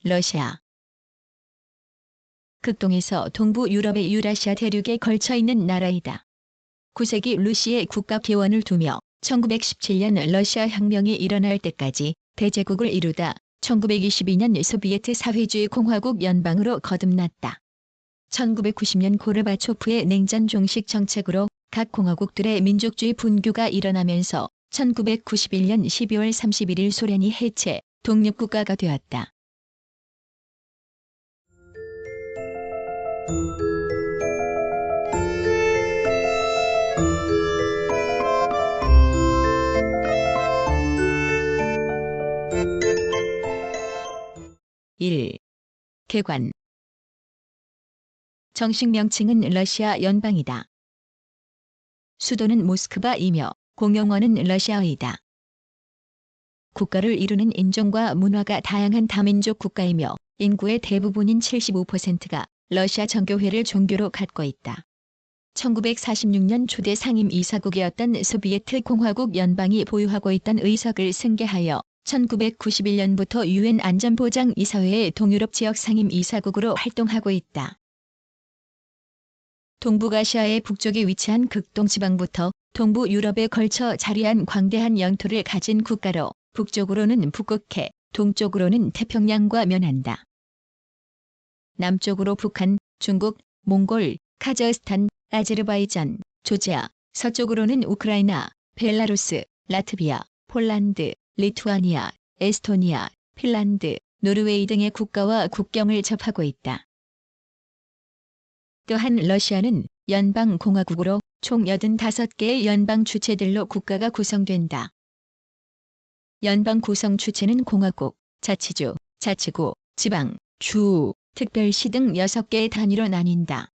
러시아. 극동에서 동부 유럽의 유라시아 대륙에 걸쳐 있는 나라이다. 9세기 루시의 국가 기원을 두며 1917년 러시아 혁명이 일어날 때까지 대제국을 이루다 1922년 소비에트 사회주의 공화국 연방으로 거듭났다. 1990년 고르바초프의 냉전 종식 정책으로 각 공화국들의 민족주의 분규가 일어나면서 1991년 12월 31일 소련이 해체, 독립국가가 되었다. (1) 개관. 정식 명칭은 러시아 연방이다. 수도는 모스크바이며 공용어는 러시아어이다. 국가를 이루는 인종과 문화가 다양한 다민족 국가이며 인구의 대부분인 75%가 러시아 정교회를 종교로 갖고 있다. 1946년 초대 상임이사국이었던 소비에트 공화국 연방이 보유하고 있던 의석을 승계하여 1991년부터 유엔 안전보장이사회의 동유럽 지역 상임이사국으로 활동하고 있다. 동북아시아의 북쪽에 위치한 극동지방부터 동부 유럽에 걸쳐 자리한 광대한 영토를 가진 국가로 북쪽으로는 북극해, 동쪽으로는 태평양과 면한다. 남쪽으로 북한, 중국, 몽골, 카자흐스탄, 아제르바이잔, 조지아, 서쪽으로는 우크라이나, 벨라루스, 라트비아, 폴란드, 리투아니아, 에스토니아, 핀란드, 노르웨이 등의 국가와 국경을 접하고 있다. 또한 러시아는 연방공화국으로 총 85개의 연방 주체들로 국가가 구성된다. 연방 구성 주체는 공화국, 자치주, 자치구, 지방, 주, 특별시 등 6개의 단위로 나뉜다.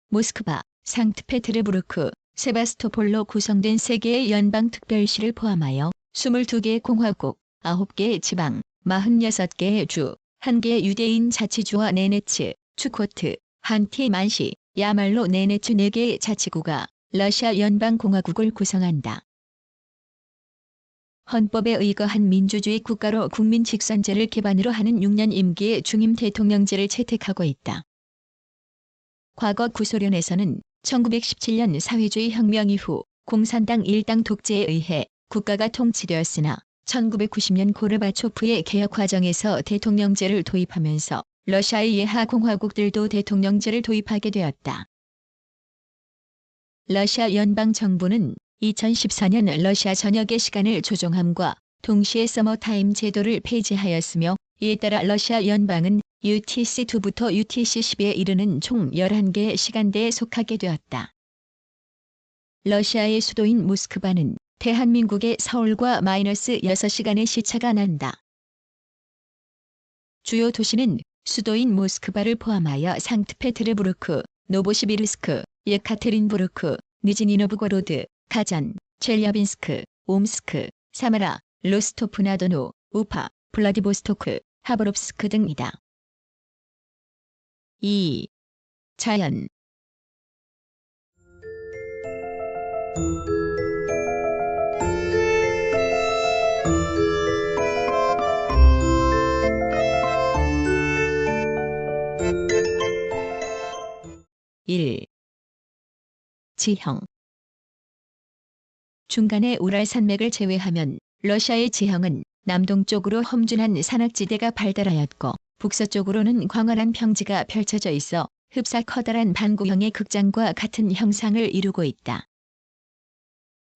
모스크바, 상트페테르부르크, 세바스토폴로 구성된 3개의 연방특별시를 포함하여 22개의 공화국, 9개의 지방, 46개의 주, 1개의 유대인 자치주와 네네츠, 추코트, 한티-만시, 야말로 네네츠 4개의 자치구가 러시아 연방공화국을 구성한다. 헌법에 의거한 민주주의 국가로 국민 직선제를 기반으로 하는 6년 임기의 중임 대통령제를 채택하고 있다. 과거 구소련에서는 1917년 사회주의 혁명 이후 공산당 일당 독재에 의해 국가가 통치되었으나 1990년 고르바초프의 개혁 과정에서 대통령제를 도입하면서 러시아의 예하 공화국들도 대통령제를 도입하게 되었다. 러시아 연방 정부는 2014년 러시아 전역의 시간을 조정함과 동시에 서머타임 제도를 폐지하였으며 이에 따라 러시아 연방은 UTC2부터 UTC10에 이르는 총 11개의 시간대에 속하게 되었다. 러시아의 수도인 모스크바는 대한민국의 서울과 -6시간의 시차가 난다. 주요 도시는 수도인 모스크바를 포함하여 상트페테르부르크, 노보시비르스크, 예카테린부르크, 니지니노브고로드, 가잔, 첼야빈스크, 옴스크, 사마라, 로스토프나도노, 우파, 블라디보스토크, 하바롭스크 등이다. 2. 자연. (1) 지형. 중간에 우랄 산맥을 제외하면 러시아의 지형은 남동쪽으로 험준한 산악지대가 발달하였고 북서쪽으로는 광활한 평지가 펼쳐져 있어 흡사 커다란 반구형의 극장과 같은 형상을 이루고 있다.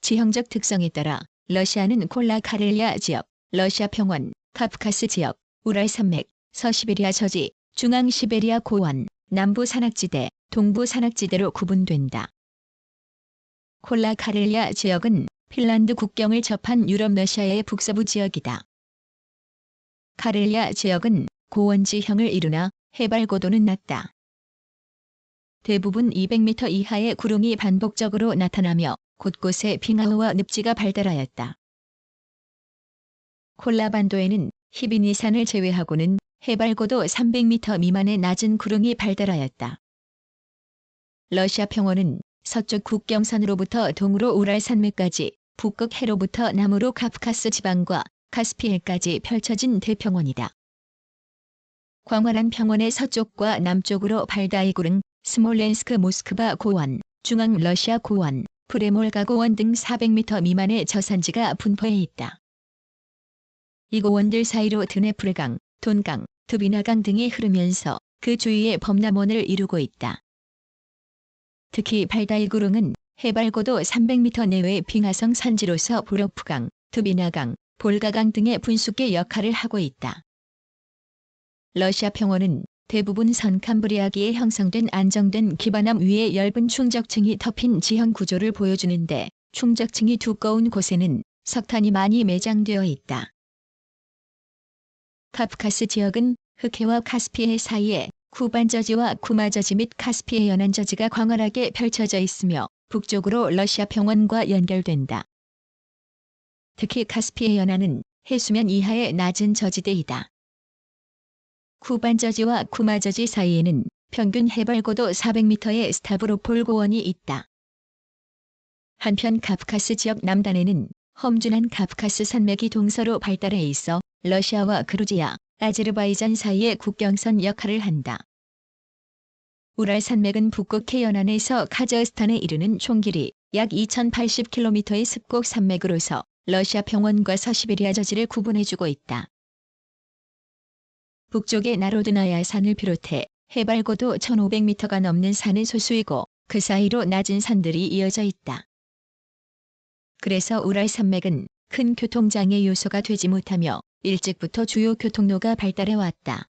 지형적 특성에 따라 러시아는 콜라 카렐리아 지역, 러시아 평원, 카프카스 지역, 우랄 산맥, 서시베리아 저지, 중앙시베리아 고원, 남부 산악지대, 동부 산악지대로 구분된다. 콜라 카렐리아 지역은 핀란드 국경을 접한 유럽 러시아의 북서부 지역이다. 카렐리아 지역은 고원지형을 이루나 해발 고도는 낮다. 대부분 200m 이하의 구름이 반복적으로 나타나며 곳곳에 빙하와 늪지가 발달하였다. 콜라반도에는 히비니산을 제외하고는 해발 고도 300m 미만의 낮은 구릉이 발달하였다. 러시아 평원은 서쪽 국경선으로부터 동으로 우랄 산맥까지, 북극 해로부터 남으로 카프카스 지방과 카스피해까지 펼쳐진 대평원이다. 광활한 평원의 서쪽과 남쪽으로 발다이 구릉, 스몰렌스크 모스크바 고원, 중앙 러시아 고원, 프레몰가 고원 등 400m 미만의 저산지가 분포해 있다. 이 고원들 사이로 드네프르강, 돈강, 드비나강 등이 흐르면서 그 주위에 범람원을 이루고 있다. 특히 발다이 구릉은 해발 고도 300m 내외의 빙하성 산지로서 보로프강, 드비나강, 볼가강 등의 분수계 역할을 하고 있다. 러시아 평원은 대부분 선캄브리아기에 형성된 안정된 기반암 위에 엷은 충적층이 덮인 지형 구조를 보여주는데, 충적층이 두꺼운 곳에는 석탄이 많이 매장되어 있다. 카프카스 지역은 흑해와 카스피해 사이에 쿠반저지와 쿠마저지 및 카스피해 연안저지가 광활하게 펼쳐져 있으며 북쪽으로 러시아 평원과 연결된다. 특히 카스피해 연안은 해수면 이하의 낮은 저지대이다. 쿠반저지와 쿠마저지 사이에는 평균 해발 고도 400m의 스타브로폴 고원이 있다. 한편 카프카스 지역 남단에는 험준한 카프카스 산맥이 동서로 발달해 있어 러시아와 그루지아, 아제르바이잔 사이의 국경선 역할을 한다. 우랄 산맥은 북극해 연안에서 카자흐스탄에 이르는 총 길이 약 2080km의 습곡 산맥으로서 러시아 평원과 서시베리아 저지를 구분해주고 있다. 북쪽의 나로드나야 산을 비롯해 해발 고도 1500m가 넘는 산은 소수이고 그 사이로 낮은 산들이 이어져 있다. 그래서 우랄 산맥은 큰 교통장애 요소가 되지 못하며 일찍부터 주요 교통로가 발달해 왔다.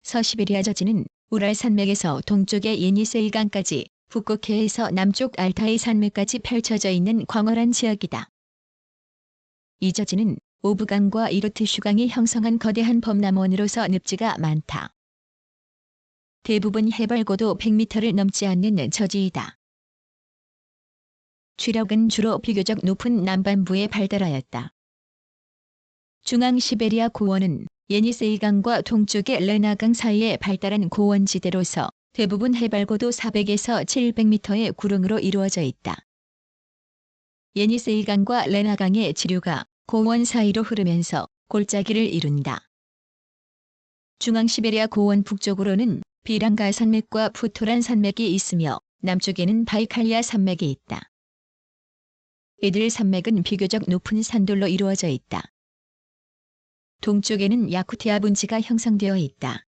서시베리아 저지는 우랄 산맥에서 동쪽의 예니세이강까지, 북극해에서 남쪽 알타이 산맥까지 펼쳐져 있는 광활한 지역이다. 이 저지는 오브강과 이르트슈강이 형성한 거대한 범람원으로서 늪지가 많다. 대부분 해발 고도 100m를 넘지 않는 저지이다. 추력은 주로 비교적 높은 남반부에 발달하였다. 중앙 시베리아 고원은 예니세이강과 동쪽의 레나강 사이에 발달한 고원지대로서 대부분 해발 고도 400에서 700m의 구릉으로 이루어져 있다. 예니세이강과 레나강의 지류가 고원 사이로 흐르면서 골짜기를 이룬다. 중앙 시베리아 고원 북쪽으로는 비랑가 산맥과 푸토란 산맥이 있으며 남쪽에는 바이칼리아 산맥이 있다. 이들 산맥은 비교적 높은 산돌로 이루어져 있다. 동쪽에는 야쿠티아 분지가 형성되어 있다.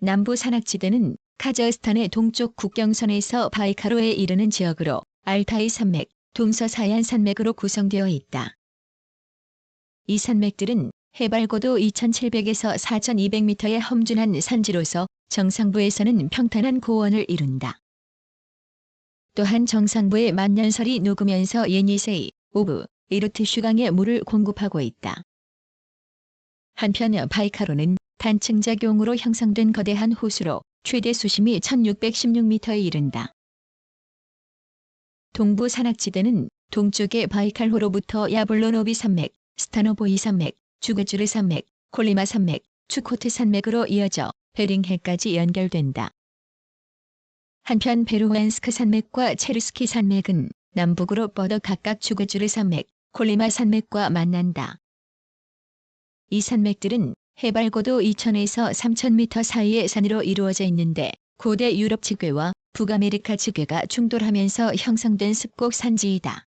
남부 산악지대는 카자흐스탄의 동쪽 국경선에서 바이카로에 이르는 지역으로 알타이 산맥, 동서사얀 산맥으로 구성되어 있다. 이 산맥들은 해발 고도 2700에서 4200m의 험준한 산지로서 정상부에서는 평탄한 고원을 이룬다. 또한 정상부의 만년설이 녹으면서 예니세이, 오브, 이르트슈강에 물을 공급하고 있다. 한편 바이카로는 단층작용으로 형성된 거대한 호수로 최대 수심이 1616m에 이른다. 동부 산악지대는 동쪽의 바이칼호로부터 야블로노비 산맥, 스타노보이 산맥, 주그주르 산맥, 콜리마 산맥, 추코트 산맥으로 이어져 베링해까지 연결된다. 한편 베루완스크 산맥과 체르스키 산맥은 남북으로 뻗어 각각 주그주르 산맥, 콜리마 산맥과 만난다. 이 산맥들은 해발 고도 2000에서 3000m 사이의 산으로 이루어져 있는데 고대 유럽 지괴와 북아메리카 지괴가 충돌하면서 형성된 습곡 산지이다.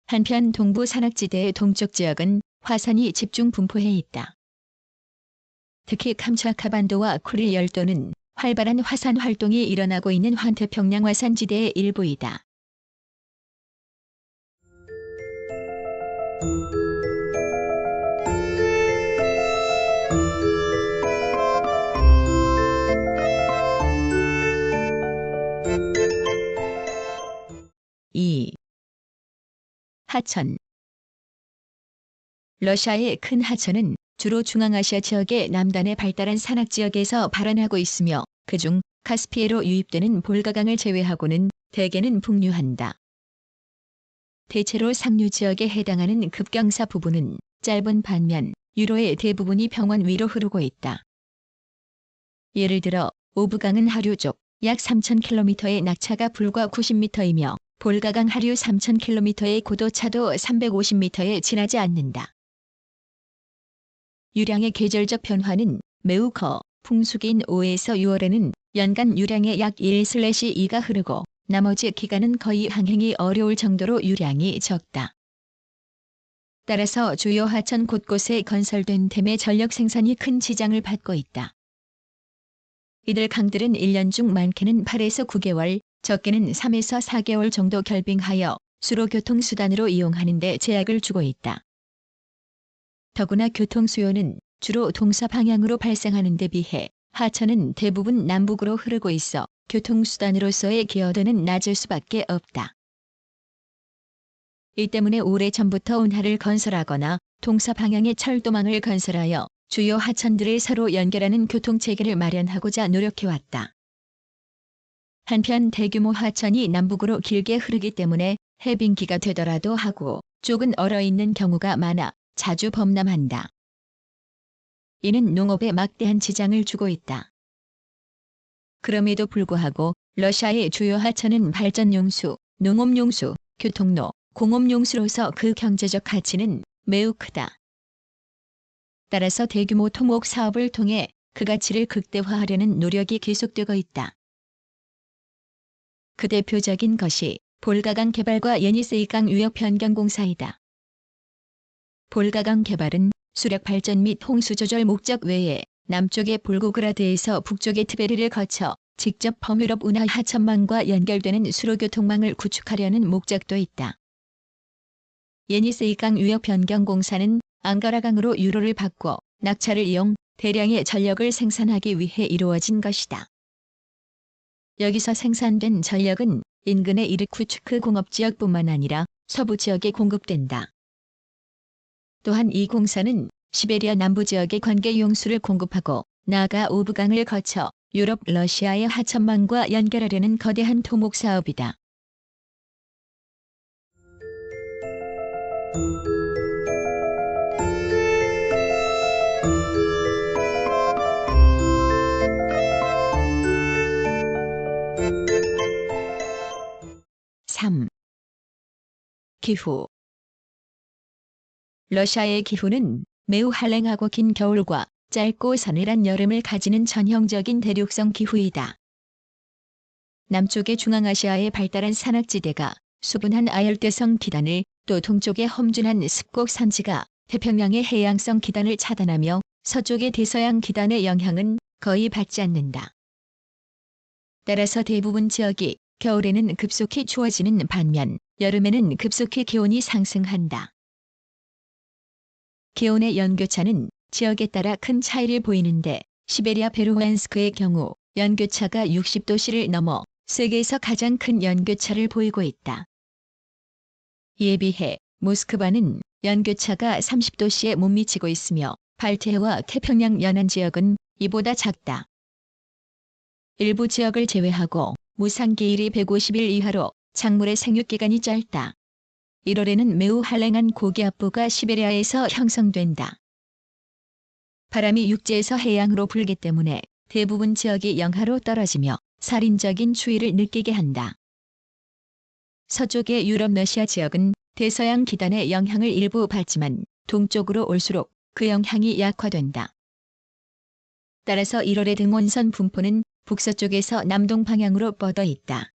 한편 동부 산악지대의 동쪽 지역은 화산이 집중 분포해 있다. 특히 캄차카 반도와 쿠릴 열도는 활발한 화산 활동이 일어나고 있는 환태평양 화산지대의 일부이다. 하천. 러시아의 큰 하천은 주로 중앙아시아 지역의 남단의 발달한 산악지역에서 발원하고 있으며 그중 카스피해로 유입되는 볼가강을 제외하고는 대개는 북류한다. 대체로 상류 지역에 해당하는 급경사 부분은 짧은 반면 유로의 대부분이 평원 위로 흐르고 있다. 예를 들어 오브강은 하류족 약 3,000km의 낙차가 불과 90m이며 볼가강 하류 3,000km의 고도차도 350m에 지나지 않는다. 유량의 계절적 변화는 매우 커 풍수기인 5에서 6월에는 연간 유량의 약 1/2가 흐르고 나머지 기간은 거의 항행이 어려울 정도로 유량이 적다. 따라서 주요 하천 곳곳에 건설된 댐의 전력 생산이 큰 지장을 받고 있다. 이들 강들은 1년 중 많게는 8에서 9개월, 적게는 3에서 4개월 정도 결빙하여 수로 교통수단으로 이용하는 데 제약을 주고 있다. 더구나 교통수요는 주로 동서 방향으로 발생하는 데 비해 하천은 대부분 남북으로 흐르고 있어 교통수단으로서의 기여도는 낮을 수밖에 없다. 이 때문에 오래전부터 운하를 건설하거나 동서 방향의 철도망을 건설하여 주요 하천들을 서로 연결하는 교통체계를 마련하고자 노력해왔다. 한편 대규모 하천이 남북으로 길게 흐르기 때문에 해빙기가 되더라도 하구 쪽은 얼어있는 경우가 많아 자주 범람한다. 이는 농업에 막대한 지장을 주고 있다. 그럼에도 불구하고 러시아의 주요 하천은 발전용수, 농업용수, 교통로, 공업용수로서 그 경제적 가치는 매우 크다. 따라서 대규모 토목 사업을 통해 그 가치를 극대화하려는 노력이 계속되고 있다. 그 대표적인 것이 볼가강 개발과 예니세이강 유역 변경 공사이다. 볼가강 개발은 수력 발전 및 홍수 조절 목적 외에 남쪽의 볼고그라드에서 북쪽의 트베리를 거쳐 직접 범유럽 운하 하천망과 연결되는 수로교통망을 구축하려는 목적도 있다. 예니세이강 유역 변경 공사는 앙가라강으로 유로를 바꿔 낙차를 이용 대량의 전력을 생산하기 위해 이루어진 것이다. 여기서 생산된 전력은 인근의 이르쿠츠크 공업지역뿐만 아니라 서부 지역에 공급된다. 또한 이 공사는 시베리아 남부 지역의 관계 용수를 공급하고 나아가 오브강을 거쳐 유럽 러시아의 하천망과 연결하려는 거대한 토목 사업이다. 기후. 러시아의 기후는 매우 한랭하고 긴 겨울과 짧고 서늘한 여름을 가지는 전형적인 대륙성 기후이다. 남쪽의 중앙아시아의 발달한 산악지대가 수분한 아열대성 기단을, 또 동쪽의 험준한 습곡 산지가 태평양의 해양성 기단을 차단하며 서쪽의 대서양 기단의 영향은 거의 받지 않는다. 따라서 대부분 지역이 겨울에는 급속히 추워지는 반면 여름에는 급속히 기온이 상승한다. 기온의 연교차는 지역에 따라 큰 차이를 보이는데 시베리아 베르호안스크의 경우 연교차가 60도씨를 넘어 세계에서 가장 큰 연교차를 보이고 있다. 이에 비해 모스크바는 연교차가 30도씨에 못 미치고 있으며 발트해와 태평양 연안 지역은 이보다 작다. 일부 지역을 제외하고 무상기일이 150일 이하로 작물의 생육기간이 짧다. 1월에는 매우 한랭한 고기압부가 시베리아에서 형성된다. 바람이 육지에서 해양으로 불기 때문에 대부분 지역이 영하로 떨어지며 살인적인 추위를 느끼게 한다. 서쪽의 유럽 러시아 지역은 대서양 기단의 영향을 일부 받지만 동쪽으로 올수록 그 영향이 약화된다. 따라서 1월의 등원선 분포는 북서쪽에서 남동 방향으로 뻗어 있다.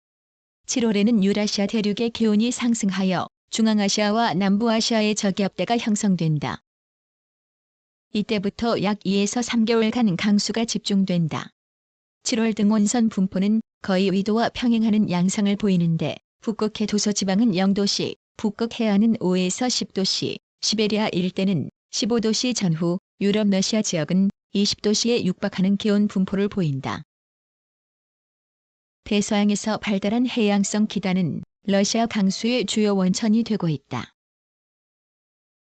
7월에는 유라시아 대륙의 기온이 상승하여 중앙아시아와 남부아시아의 저기압대가 형성된다. 이때부터 약 2에서 3개월간 강수가 집중된다. 7월 등원선 분포는 거의 위도와 평행하는 양상을 보이는데 북극해 도서지방은 0도씨, 북극 해안은 5에서 10도씨, 시베리아 일대는 15도씨 전후, 유럽 러시아 지역은 20도씨에 육박하는 기온 분포를 보인다. 대서양에서 발달한 해양성 기단은 러시아 강수의 주요 원천이 되고 있다.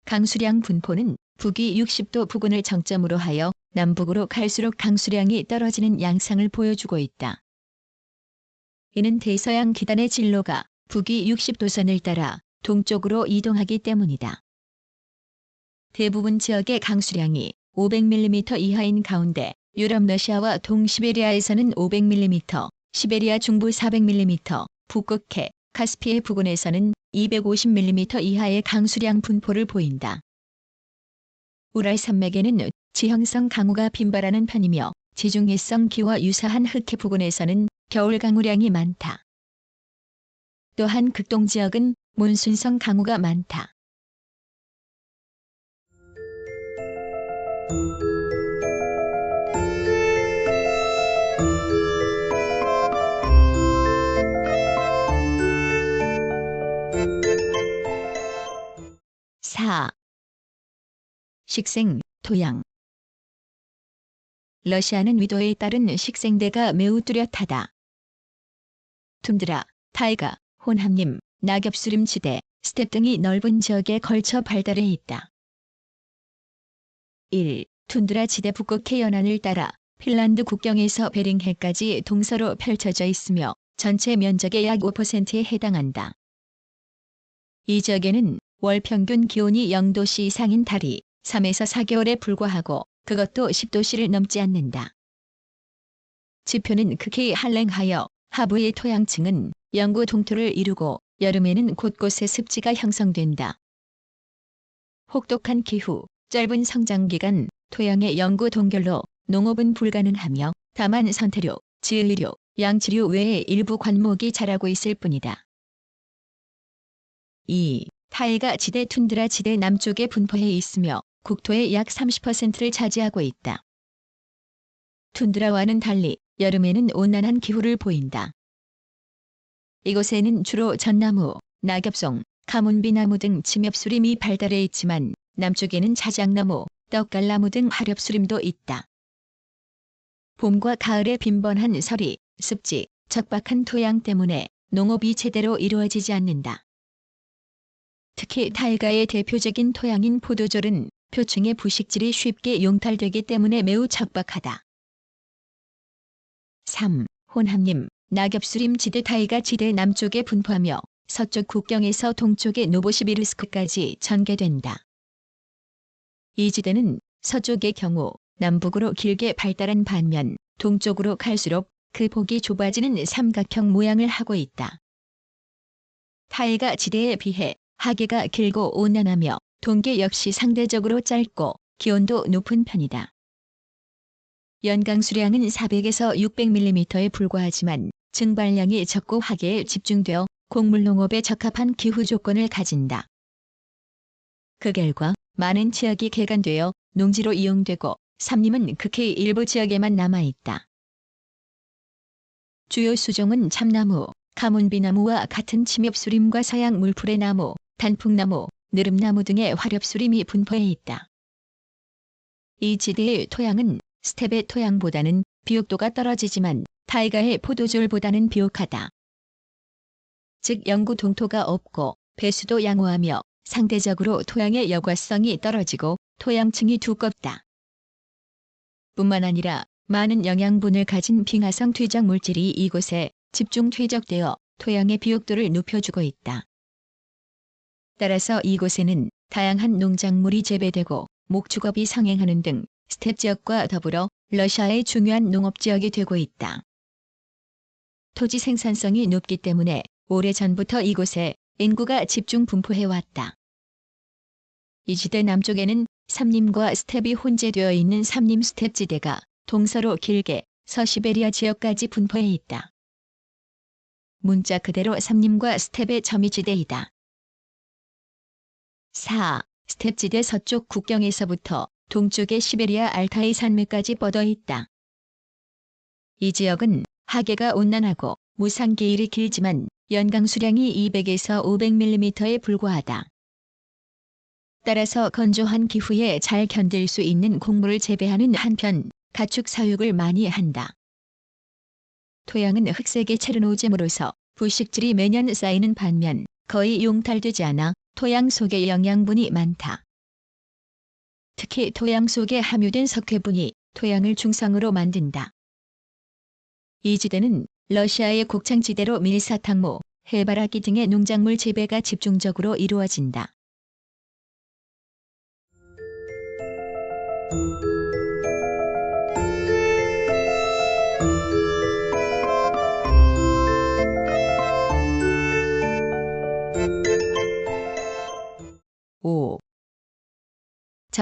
강수량 분포는 북위 60도 부근을 정점으로 하여 남북으로 갈수록 강수량이 떨어지는 양상을 보여주고 있다. 이는 대서양 기단의 진로가 북위 60도선을 따라 동쪽으로 이동하기 때문이다. 대부분 지역의 강수량이 500mm 이하인 가운데 유럽 러시아와 동시베리아에서는 500mm, 시베리아 중부 400mm, 북극해, 카스피해 부근에서는 250mm 이하의 강수량 분포를 보인다. 우랄 산맥에는 지형성 강우가 빈발하는 편이며 지중해성 기와 유사한 흑해 부근에서는 겨울 강우량이 많다. 또한 극동 지역은 몬순성 강우가 많다. (4) 식생, 토양. 러시아는 위도에 따른 식생대가 매우 뚜렷하다. 툰드라, 타이가, 혼합림, 낙엽수림 지대, 스텝 등이 넓은 지역에 걸쳐 발달해 있다. 1. 툰드라 지대 북극해 연안을 따라 핀란드 국경에서 베링해까지 동서로 펼쳐져 있으며 전체 면적의 약 5%에 해당한다. 이 지역에는 월 평균 기온이 0도씨 이상인 달이 3에서 4개월에 불과하고 그것도 10도씨를 넘지 않는다. 지표는 극히 한랭하여 하부의 토양층은 영구 동토를 이루고 여름에는 곳곳에 습지가 형성된다. 혹독한 기후, 짧은 성장기간, 토양의 영구 동결로 농업은 불가능하며 다만 선태류, 지의류, 양치류 외에 일부 관목이 자라고 있을 뿐이다. 2. 타이가 지대 툰드라 지대 남쪽에 분포해 있으며 국토의 약 30%를 차지하고 있다. 툰드라와는 달리 여름에는 온난한 기후를 보인다. 이곳에는 주로 전나무, 낙엽송, 가문비나무 등 침엽수림이 발달해 있지만 남쪽에는 자작나무, 떡갈나무 등 하렵수림도 있다. 봄과 가을에 빈번한 서리, 습지, 척박한 토양 때문에 농업이 제대로 이루어지지 않는다. 특히 타이가의 대표적인 토양인 포도졸은 표층의 부식질이 쉽게 용탈되기 때문에 매우 척박하다. 3. 혼합림, 낙엽수림 지대 타이가 지대 남쪽에 분포하며 서쪽 국경에서 동쪽의 노보시비르스크까지 전개된다. 이 지대는 서쪽의 경우 남북으로 길게 발달한 반면 동쪽으로 갈수록 그 폭이 좁아지는 삼각형 모양을 하고 있다. 타이가 지대에 비해 하계가 길고 온난하며 동계 역시 상대적으로 짧고 기온도 높은 편이다. 연강 수량은 400에서 600mm에 불과하지만 증발량이 적고 하계에 집중되어 곡물농업에 적합한 기후 조건을 가진다. 그 결과 많은 지역이 개간되어 농지로 이용되고 삼림은 극히 일부 지역에만 남아있다. 주요 수종은 참나무, 가문비나무와 같은 침엽수림과 서양 물풀의 나무, 단풍나무, 느릅나무 등의 화렵수림이 분포해 있다. 이 지대의 토양은 스텝의 토양보다는 비옥도가 떨어지지만 타이가의 포도졸보다는 비옥하다. 즉 영구 동토가 없고 배수도 양호하며 상대적으로 토양의 여과성이 떨어지고 토양층이 두껍다. 뿐만 아니라 많은 영양분을 가진 빙하성 퇴적 물질이 이곳에 집중 퇴적되어 토양의 비옥도를 높여주고 있다. 따라서 이곳에는 다양한 농작물이 재배되고 목축업이 성행하는 등 스텝 지역과 더불어 러시아의 중요한 농업지역이 되고 있다. 토지 생산성이 높기 때문에 오래전부터 이곳에 인구가 집중 분포해왔다. 이 지대 남쪽에는 삼림과 스텝이 혼재되어 있는 삼림 스텝 지대가 동서로 길게 서시베리아 지역까지 분포해 있다. 문자 그대로 삼림과 스텝의 점이지대이다. 4. 스텝 지대 서쪽 국경에서부터 동쪽의 시베리아 알타이 산맥까지 뻗어 있다. 이 지역은 하계가 온난하고 무상기일이 길지만 연강 수량이 200에서 500mm에 불과하다. 따라서 건조한 기후에 잘 견딜 수 있는 곡물을 재배하는 한편 가축 사육을 많이 한다. 토양은 흑색의 체르노잼으로서 부식질이 매년 쌓이는 반면 거의 용탈되지 않아 토양 속에 영양분이 많다. 특히 토양 속에 함유된 석회분이 토양을 중성으로 만든다. 이 지대는 러시아의 곡창지대로 밀사탕모, 해바라기 등의 농작물 재배가 집중적으로 이루어진다.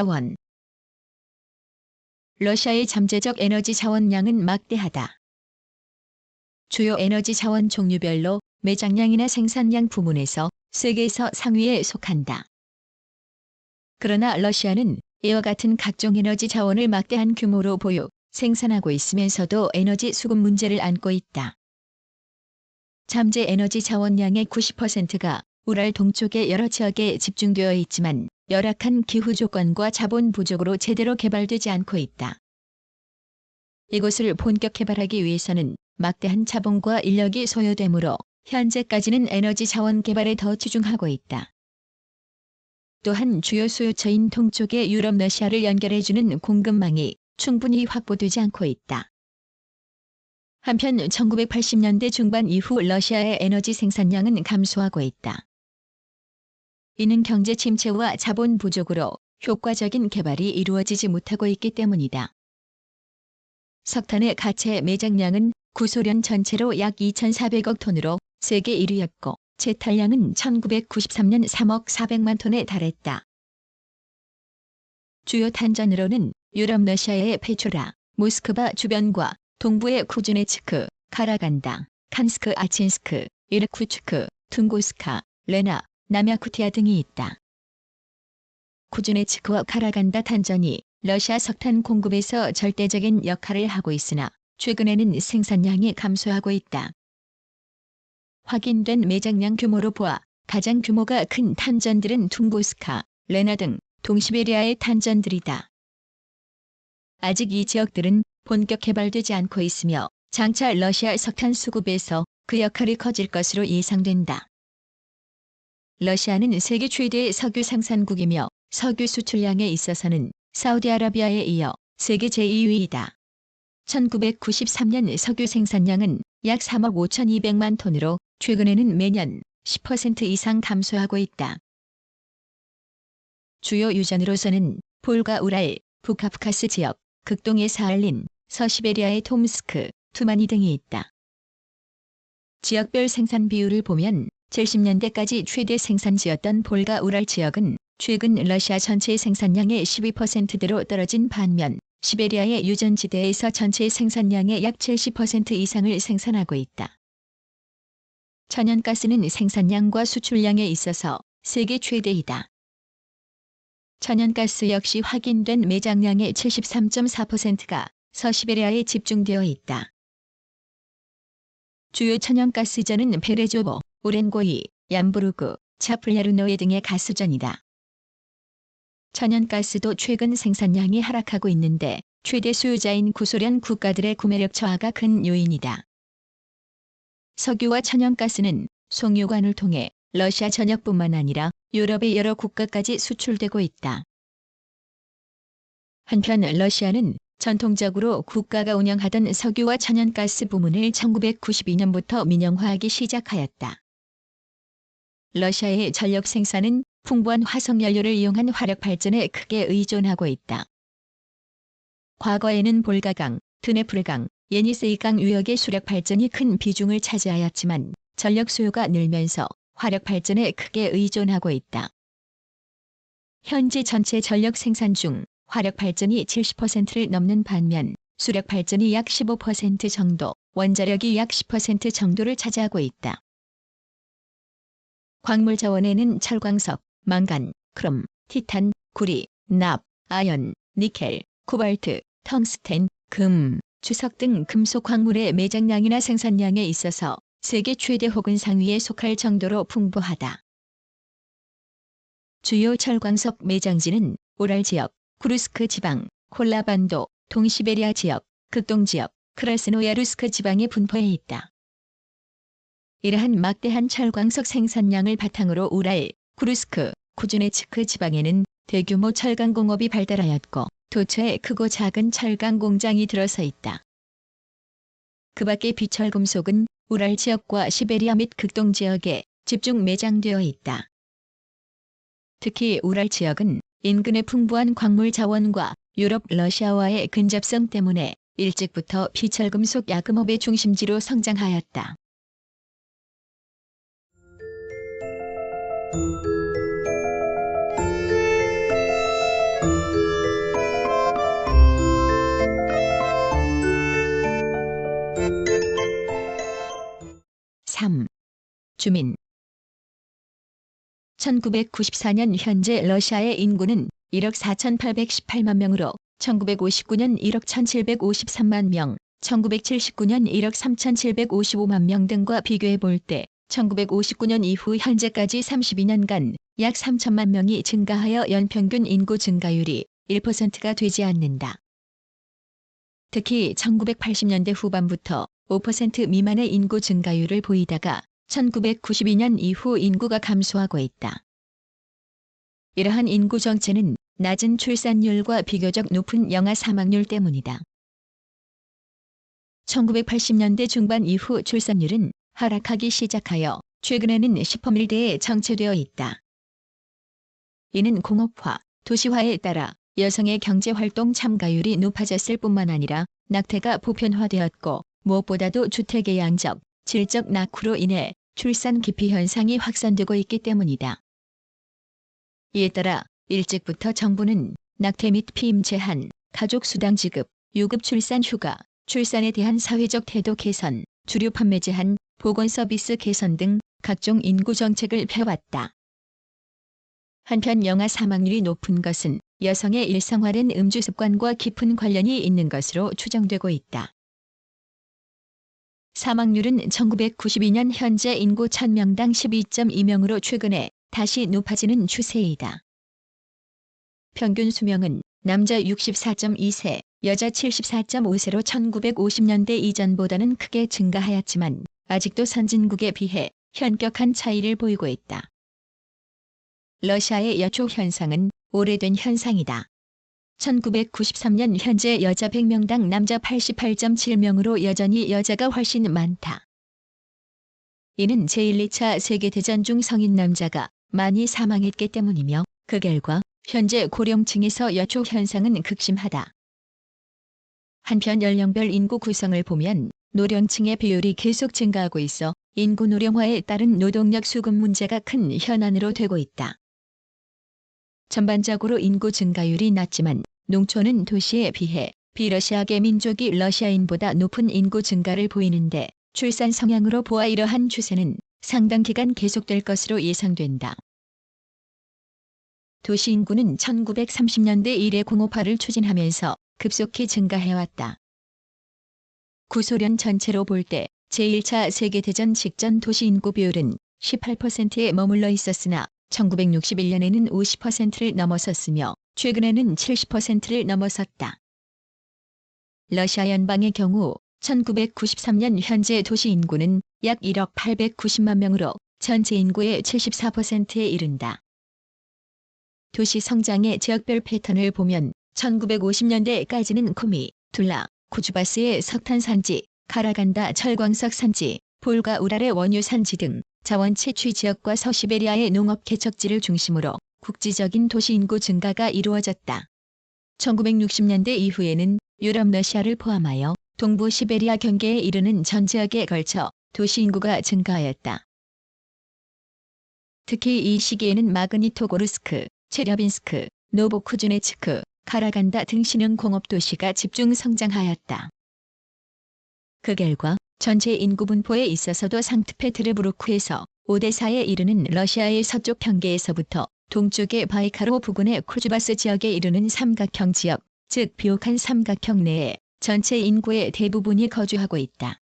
자원. 러시아의 잠재적 에너지 자원량은 막대하다. 주요 에너지 자원 종류별로 매장량이나 생산량 부문에서 세계에서 상위에 속한다. 그러나 러시아는 이와 같은 각종 에너지 자원을 막대한 규모로 보유, 생산하고 있으면서도 에너지 수급 문제를 안고 있다. 잠재 에너지 자원량의 90%가 우랄 동쪽의 여러 지역에 집중되어 있지만 열악한 기후 조건과 자본 부족으로 제대로 개발되지 않고 있다. 이곳을 본격 개발하기 위해서는 막대한 자본과 인력이 소요되므로 현재까지는 에너지 자원 개발에 더 치중하고 있다. 또한 주요 수요처인 동쪽의 유럽 러시아를 연결해주는 공급망이 충분히 확보되지 않고 있다. 한편 1980년대 중반 이후 러시아의 에너지 생산량은 감소하고 있다. 이는 경제 침체와 자본 부족으로 효과적인 개발이 이루어지지 못하고 있기 때문이다. 석탄의 가채 매장량은 구소련 전체로 약 2,400억 톤으로 세계 1위였고 채탈량은 1993년 3억 400만 톤에 달했다. 주요 탄전으로는 유럽 러시아의 페초라, 모스크바 주변과 동부의 쿠즈네츠크, 카라간다, 칸스크 아친스크, 이르쿠츠크, 퉁고스카, 레나, 남야쿠티아 등이 있다. 쿠즈네츠크와 카라간다 탄전이 러시아 석탄 공급에서 절대적인 역할을 하고 있으나 최근에는 생산량이 감소하고 있다. 확인된 매장량 규모로 보아 가장 규모가 큰 탄전들은 퉁고스카, 레나 등 동시베리아의 탄전들이다. 아직 이 지역들은 본격 개발되지 않고 있으며 장차 러시아 석탄 수급에서 그 역할이 커질 것으로 예상된다. 러시아는 세계 최대의 석유 생산국이며 석유 수출량에 있어서는 사우디아라비아에 이어 세계 제2위이다. 1993년 석유 생산량은 약 3억 5,200만 톤으로 최근에는 매년 10% 이상 감소하고 있다. 주요 유전으로서는 볼가 우랄, 북카프카스 지역, 극동의 사할린, 서시베리아의 톰스크, 투마니 등이 있다. 지역별 생산 비율을 보면 70년대까지 최대 생산지였던 볼가 우랄 지역은 최근 러시아 전체 생산량의 12%대로 떨어진 반면 시베리아의 유전지대에서 전체 생산량의 약 70% 이상을 생산하고 있다. 천연가스는 생산량과 수출량에 있어서 세계 최대이다. 천연가스 역시 확인된 매장량의 73.4%가 서시베리아에 집중되어 있다. 주요 천연가스전은 베레조보, 오렌고이, 얀부르그, 차플야르노에 등의 가스전이다. 천연가스도 최근 생산량이 하락하고 있는데 최대 수요자인 구소련 국가들의 구매력 저하가 큰 요인이다. 석유와 천연가스는 송유관을 통해 러시아 전역뿐만 아니라 유럽의 여러 국가까지 수출되고 있다. 한편 러시아는 전통적으로 국가가 운영하던 석유와 천연가스 부문을 1992년부터 민영화하기 시작하였다. 러시아의 전력 생산은 풍부한 화석연료를 이용한 화력발전에 크게 의존하고 있다. 과거에는 볼가강, 드네프르강, 예니세이강 유역의 수력발전이 큰 비중을 차지하였지만 전력 수요가 늘면서 화력발전에 크게 의존하고 있다. 현재 전체 전력 생산 중 화력발전이 70%를 넘는 반면 수력발전이 약 15% 정도, 원자력이 약 10% 정도를 차지하고 있다. 광물 자원에는 철광석, 망간, 크롬, 티탄, 구리, 납, 아연, 니켈, 코발트, 텅스텐, 금, 주석 등 금속 광물의 매장량이나 생산량에 있어서 세계 최대 혹은 상위에 속할 정도로 풍부하다. 주요 철광석 매장지는 우랄 지역, 구르스크 지방, 콜라반도, 동시베리아 지역, 극동 지역, 크라스노야루스크 지방에 분포해 있다. 이러한 막대한 철광석 생산량을 바탕으로 우랄, 구르스크, 쿠즈네츠크 지방에는 대규모 철강 공업이 발달하였고 도처에 크고 작은 철강 공장이 들어서 있다. 그 밖에 비철금속은 우랄 지역과 시베리아 및 극동 지역에 집중 매장되어 있다. 특히 우랄 지역은 인근의 풍부한 광물 자원과 유럽 러시아와의 근접성 때문에 일찍부터 비철금속 야금업의 중심지로 성장하였다. 주민 1994년 현재 러시아의 인구는 1억 4,818만 명으로 1959년 1억 1,753만 명, 1979년 1억 3,755만 명 등과 비교해 볼 때 1959년 이후 현재까지 32년간 약 3천만 명이 증가하여 연평균 인구 증가율이 1%가 되지 않는다. 특히 1980년대 후반부터 5% 미만의 인구 증가율을 보이다가 1992년 이후 인구가 감소하고 있다. 이러한 인구 정체는 낮은 출산율과 비교적 높은 영아 사망률 때문이다. 1980년대 중반 이후 출산율은 하락하기 시작하여 최근에는 10%대에 정체되어 있다. 이는 공업화, 도시화에 따라 여성의 경제활동 참가율이 높아졌을 뿐만 아니라 낙태가 보편화되었고 무엇보다도 주택의 양적, 질적 낙후로 인해 출산 기피 현상이 확산되고 있기 때문이다. 이에 따라 일찍부터 정부는 낙태 및 피임 제한, 가족수당 지급, 유급 출산 휴가, 출산에 대한 사회적 태도 개선, 주류 판매 제한, 보건 서비스 개선 등 각종 인구 정책을 펴왔다. 한편 영아 사망률이 높은 것은 여성의 일상화된 음주 습관과 깊은 관련이 있는 것으로 추정되고 있다. 사망률은 1992년 현재 인구 1000명당 12.2명으로 최근에 다시 높아지는 추세이다. 평균 수명은 남자 64.2세, 여자 74.5세로 1950년대 이전보다는 크게 증가하였지만 아직도 선진국에 비해 현격한 차이를 보이고 있다. 러시아의 여초 현상은 오래된 현상이다. 1993년 현재 여자 100명당 남자 88.7명으로 여전히 여자가 훨씬 많다. 이는 제1, 2차 세계대전 중 성인 남자가 많이 사망했기 때문이며 그 결과 현재 고령층에서 여초 현상은 극심하다. 한편 연령별 인구 구성을 보면 노령층의 비율이 계속 증가하고 있어 인구 노령화에 따른 노동력 수급 문제가 큰 현안으로 되고 있다. 전반적으로 인구 증가율이 낮지만 농촌은 도시에 비해 비러시아계 민족이 러시아인보다 높은 인구 증가를 보이는데 출산 성향으로 보아 이러한 추세는 상당 기간 계속될 것으로 예상된다. 도시 인구는 1930년대 이래 공업화를 추진하면서 급속히 증가해왔다. 구소련 전체로 볼 때 제1차 세계대전 직전 도시 인구 비율은 18%에 머물러 있었으나 1961년에는 50%를 넘어섰으며 최근에는 70%를 넘어섰다. 러시아 연방의 경우 1993년 현재 도시 인구는 약 1억 890만 명으로 전체 인구의 74%에 이른다. 도시 성장의 지역별 패턴을 보면 1950년대까지는 코미, 툴라, 쿠즈바스의 석탄 산지, 카라간다 철광석 산지, 볼가 우랄의 원유 산지 등 자원 채취 지역과 서시베리아의 농업 개척지를 중심으로 국지적인 도시 인구 증가가 이루어졌다. 1960년대 이후에는 유럽 러시아를 포함하여 동부 시베리아 경계에 이르는 전 지역에 걸쳐 도시 인구가 증가하였다. 특히 이 시기에는 마그니토고르스크, 체랴빈스크, 노보쿠즈네츠크, 카라간다 등 신흥 공업 도시가 집중 성장하였다. 그 결과 전체 인구 분포에 있어서도 상트페테르부르크에서 오데사에 이르는 러시아의 서쪽 경계에서부터 동쪽의 바이카로 부근의 쿠즈바스 지역에 이르는 삼각형 지역, 즉 비옥한 삼각형 내에 전체 인구의 대부분이 거주하고 있다.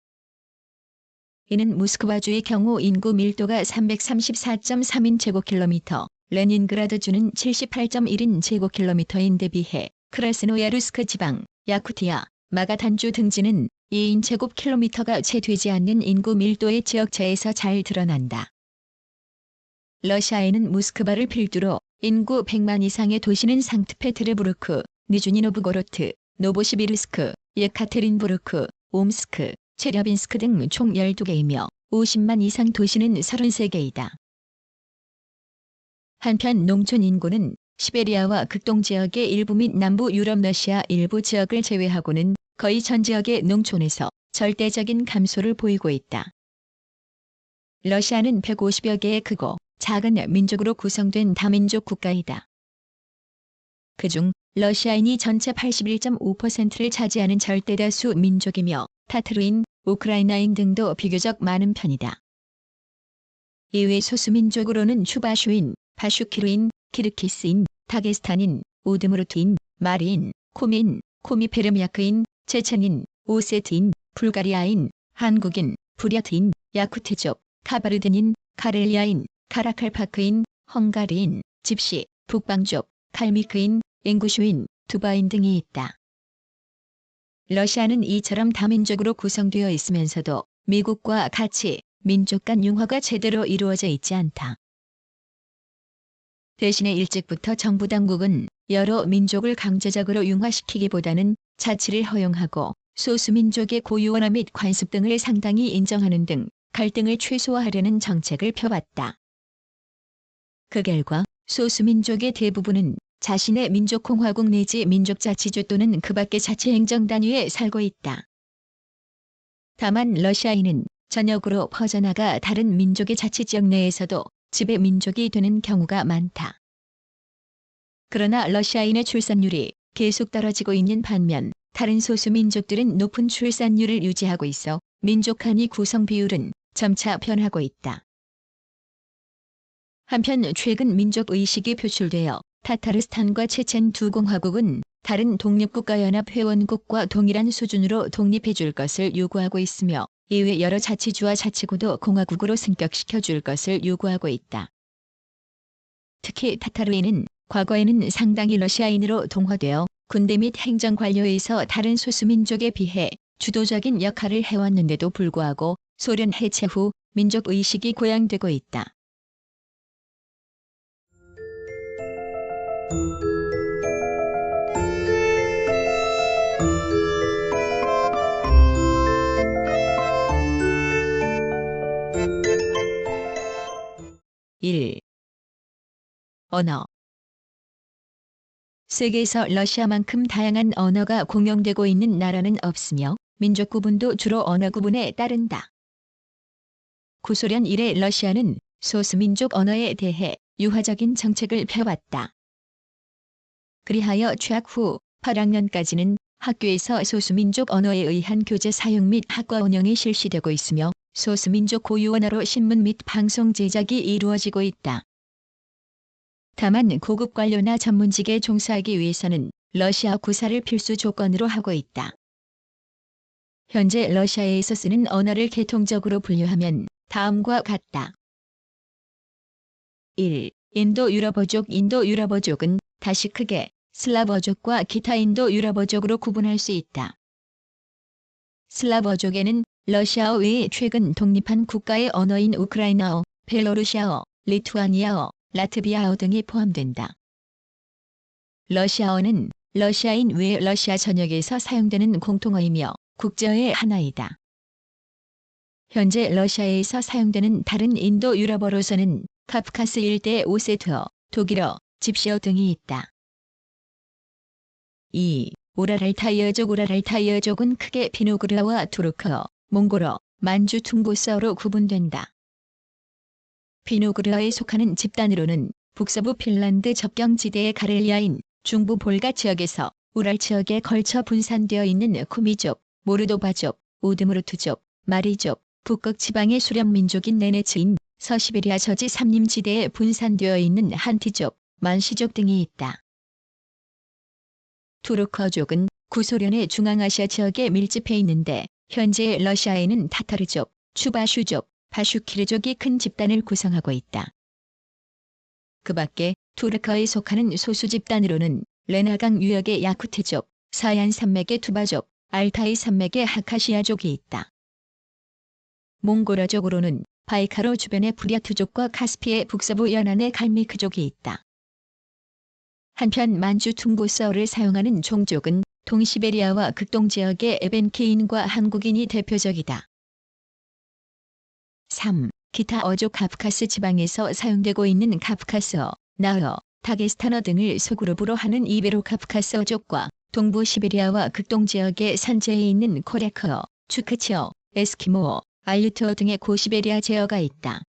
이는 모스크바주의 경우 인구 밀도가 334.3인 제곱킬로미터, 레닌그라드주는 78.1인 제곱킬로미터인데 비해 크라스노야르스크 지방, 야쿠티아, 마가단주 등지는 2인 제곱킬로미터가 채 되지 않는 인구 밀도의 지역차에서 잘 드러난다. 러시아에는 모스크바를 필두로 인구 100만 이상의 도시는 상트페테르부르크, 니주니노브고로트, 노보시비르스크, 예카테린부르크, 옴스크, 체랴빈스크 등 총 12개이며 50만 이상 도시는 33개이다. 한편 농촌 인구는 시베리아와 극동 지역의 일부 및 남부 유럽 러시아 일부 지역을 제외하고는 거의 전 지역의 농촌에서 절대적인 감소를 보이고 있다. 러시아는 150여 개의 크고 작은 민족으로 구성된 다민족 국가이다. 그중 러시아인이 전체 81.5%를 차지하는 절대다수 민족이며 타트르인, 우크라이나인 등도 비교적 많은 편이다. 이외 소수민족으로는 추바슈인, 바슈키르인, 키르키스인, 다게스탄인, 우드무르트인, 마리인, 코민, 코미페르미아크인, 체첸인, 오세트인, 불가리아인, 한국인, 부랴트인, 야쿠트족, 카바르든인, 카렐리아인, 카라칼파크인, 헝가리인, 집시, 북방족, 칼미크인, 앵구슈인, 두바인 등이 있다. 러시아는 이처럼 다민족으로 구성되어 있으면서도 미국과 같이 민족 간 융화가 제대로 이루어져 있지 않다. 대신에 일찍부터 정부 당국은 여러 민족을 강제적으로 융화시키기보다는 자치를 허용하고 소수민족의 고유언어 및 관습 등을 상당히 인정하는 등 갈등을 최소화하려는 정책을 펴왔다. 그 결과 소수민족의 대부분은 자신의 민족공화국 내지 민족자치주 또는 그 밖의 자치행정단위에 살고 있다. 다만 러시아인은 전역으로 퍼져나가 다른 민족의 자치지역 내에서도 지배 민족이 되는 경우가 많다. 그러나 러시아인의 출산율이 계속 떨어지고 있는 반면 다른 소수민족들은 높은 출산율을 유지하고 있어 민족 간의 구성 비율은 점차 변하고 있다. 한편 최근 민족의식이 표출되어 타타르스탄과 체첸 두 공화국은 다른 독립국가연합 회원국과 동일한 수준으로 독립해 줄 것을 요구하고 있으며 이외 여러 자치주와 자치구도 공화국으로 승격시켜 줄 것을 요구하고 있다. 특히 타타르인은 과거에는 상당히 러시아인으로 동화되어 군대 및 행정관료에서 다른 소수민족에 비해 주도적인 역할을 해왔는데도 불구하고 소련 해체 후 민족의식이 고양되고 있다. 일. 언어. 세계에서 러시아만큼 다양한 언어가 공용되고 있는 나라는 없으며 민족 구분도 주로 언어 구분에 따른다. 구소련 이래 러시아는 소수민족 언어에 대해 유화적인 정책을 펴왔다. 그리하여 취학 후 8학년까지는 학교에서 소수민족 언어에 의한 교재 사용 및 학과 운영이 실시되고 있으며 소수민족 고유 언어로 신문 및 방송 제작이 이루어지고 있다. 다만 고급 관료나 전문직에 종사하기 위해서는 러시아 구사를 필수 조건으로 하고 있다. 현재 러시아에서 쓰는 언어를 계통적으로 분류하면 다음과 같다. 1. 인도-유럽어족. 인도-유럽어족은 다시 크게 슬라버족과 기타 인도-유럽어족으로 구분할 수 있다. 슬라버족에는 러시아어 외에 최근 독립한 국가의 언어인 우크라이나어, 벨로루시아어, 리투아니아어, 라트비아어 등이 포함된다. 러시아어는 러시아인 외 러시아 전역에서 사용되는 공통어이며 국제어의 하나이다. 현재 러시아에서 사용되는 다른 인도-유럽어로서는 카프카스 일대 오세트어, 독일어, 집시어 등이 있다. 2. 우랄알타이어족. 우랄알타이어족은 크게 피노그르어와 투르크어, 몽골어, 만주 퉁고스어로 구분된다. 피노그르어에 속하는 집단으로는 북서부 핀란드 접경지대의 가렐리아인, 중부 볼가 지역에서 우랄 지역에 걸쳐 분산되어 있는 쿠미족, 모르도바족, 우드무르트족, 마리족, 북극 지방의 수렵민족인 네네츠인, 서시베리아 저지 삼림지대에 분산되어 있는 한티족, 만시족 등이 있다. 투르크어족은 구소련의 중앙아시아 지역에 밀집해 있는데 현재 러시아에는 타타르족, 추바슈족, 바슈키르족이 큰 집단을 구성하고 있다. 그 밖에 투르크어에 속하는 소수 집단으로는 레나강 유역의 야쿠트족, 사얀 산맥의 투바족, 알타이 산맥의 하카시아족이 있다. 몽골어족으로는 바이카로 주변의 부랴투족과 카스피의 북서부 연안의 갈미크족이 있다. 한편 만주 퉁고스어를 사용하는 종족은 동시베리아와 극동지역의 에벤키인과 한국인이 대표적이다. 3. 기타 어족. 카프카스 지방에서 사용되고 있는 카프카스어, 나흐어, 다게스탄어 등을 소그룹으로 하는 이베로-카프카스어족과 동부 시베리아와 극동지역의 산지에 있는 코레크어, 추크치어, 에스키모어, 알유트어 등의 고시베리아 제어가 있다.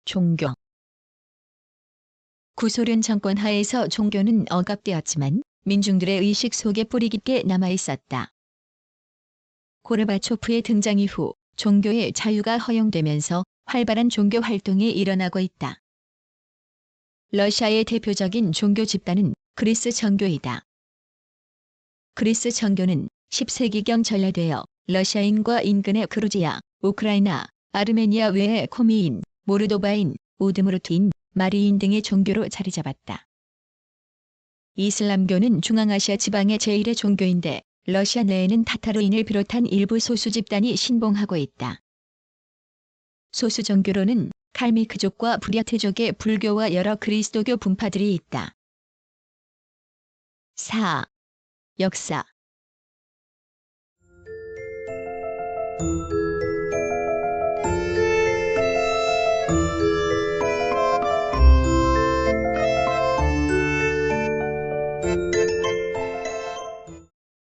종교. 구소련 정권 하에서 종교는 억압되었지만 민중들의 의식 속에 뿌리 깊게 남아 있었다. 고르바초프의 등장 이후 종교의 자유가 허용되면서 활발한 종교 활동이 일어나고 있다. 러시아의 대표적인 종교 집단은 그리스 정교이다. 그리스 정교는 10세기경 전래되어 러시아인과 인근의 그루지아, 우크라이나, 아르메니아 외에 코미인, 모르도바인, 우드무르트인, 마리인 등의 종교로 자리 잡았다. 이슬람교는 중앙아시아 지방의 제1의 종교인데 러시아 내에는 타타르인을 비롯한 일부 소수 집단이 신봉하고 있다. 소수 종교로는 칼미크족과 부랴트족의 불교와 여러 그리스도교 분파들이 있다. 4. 역사.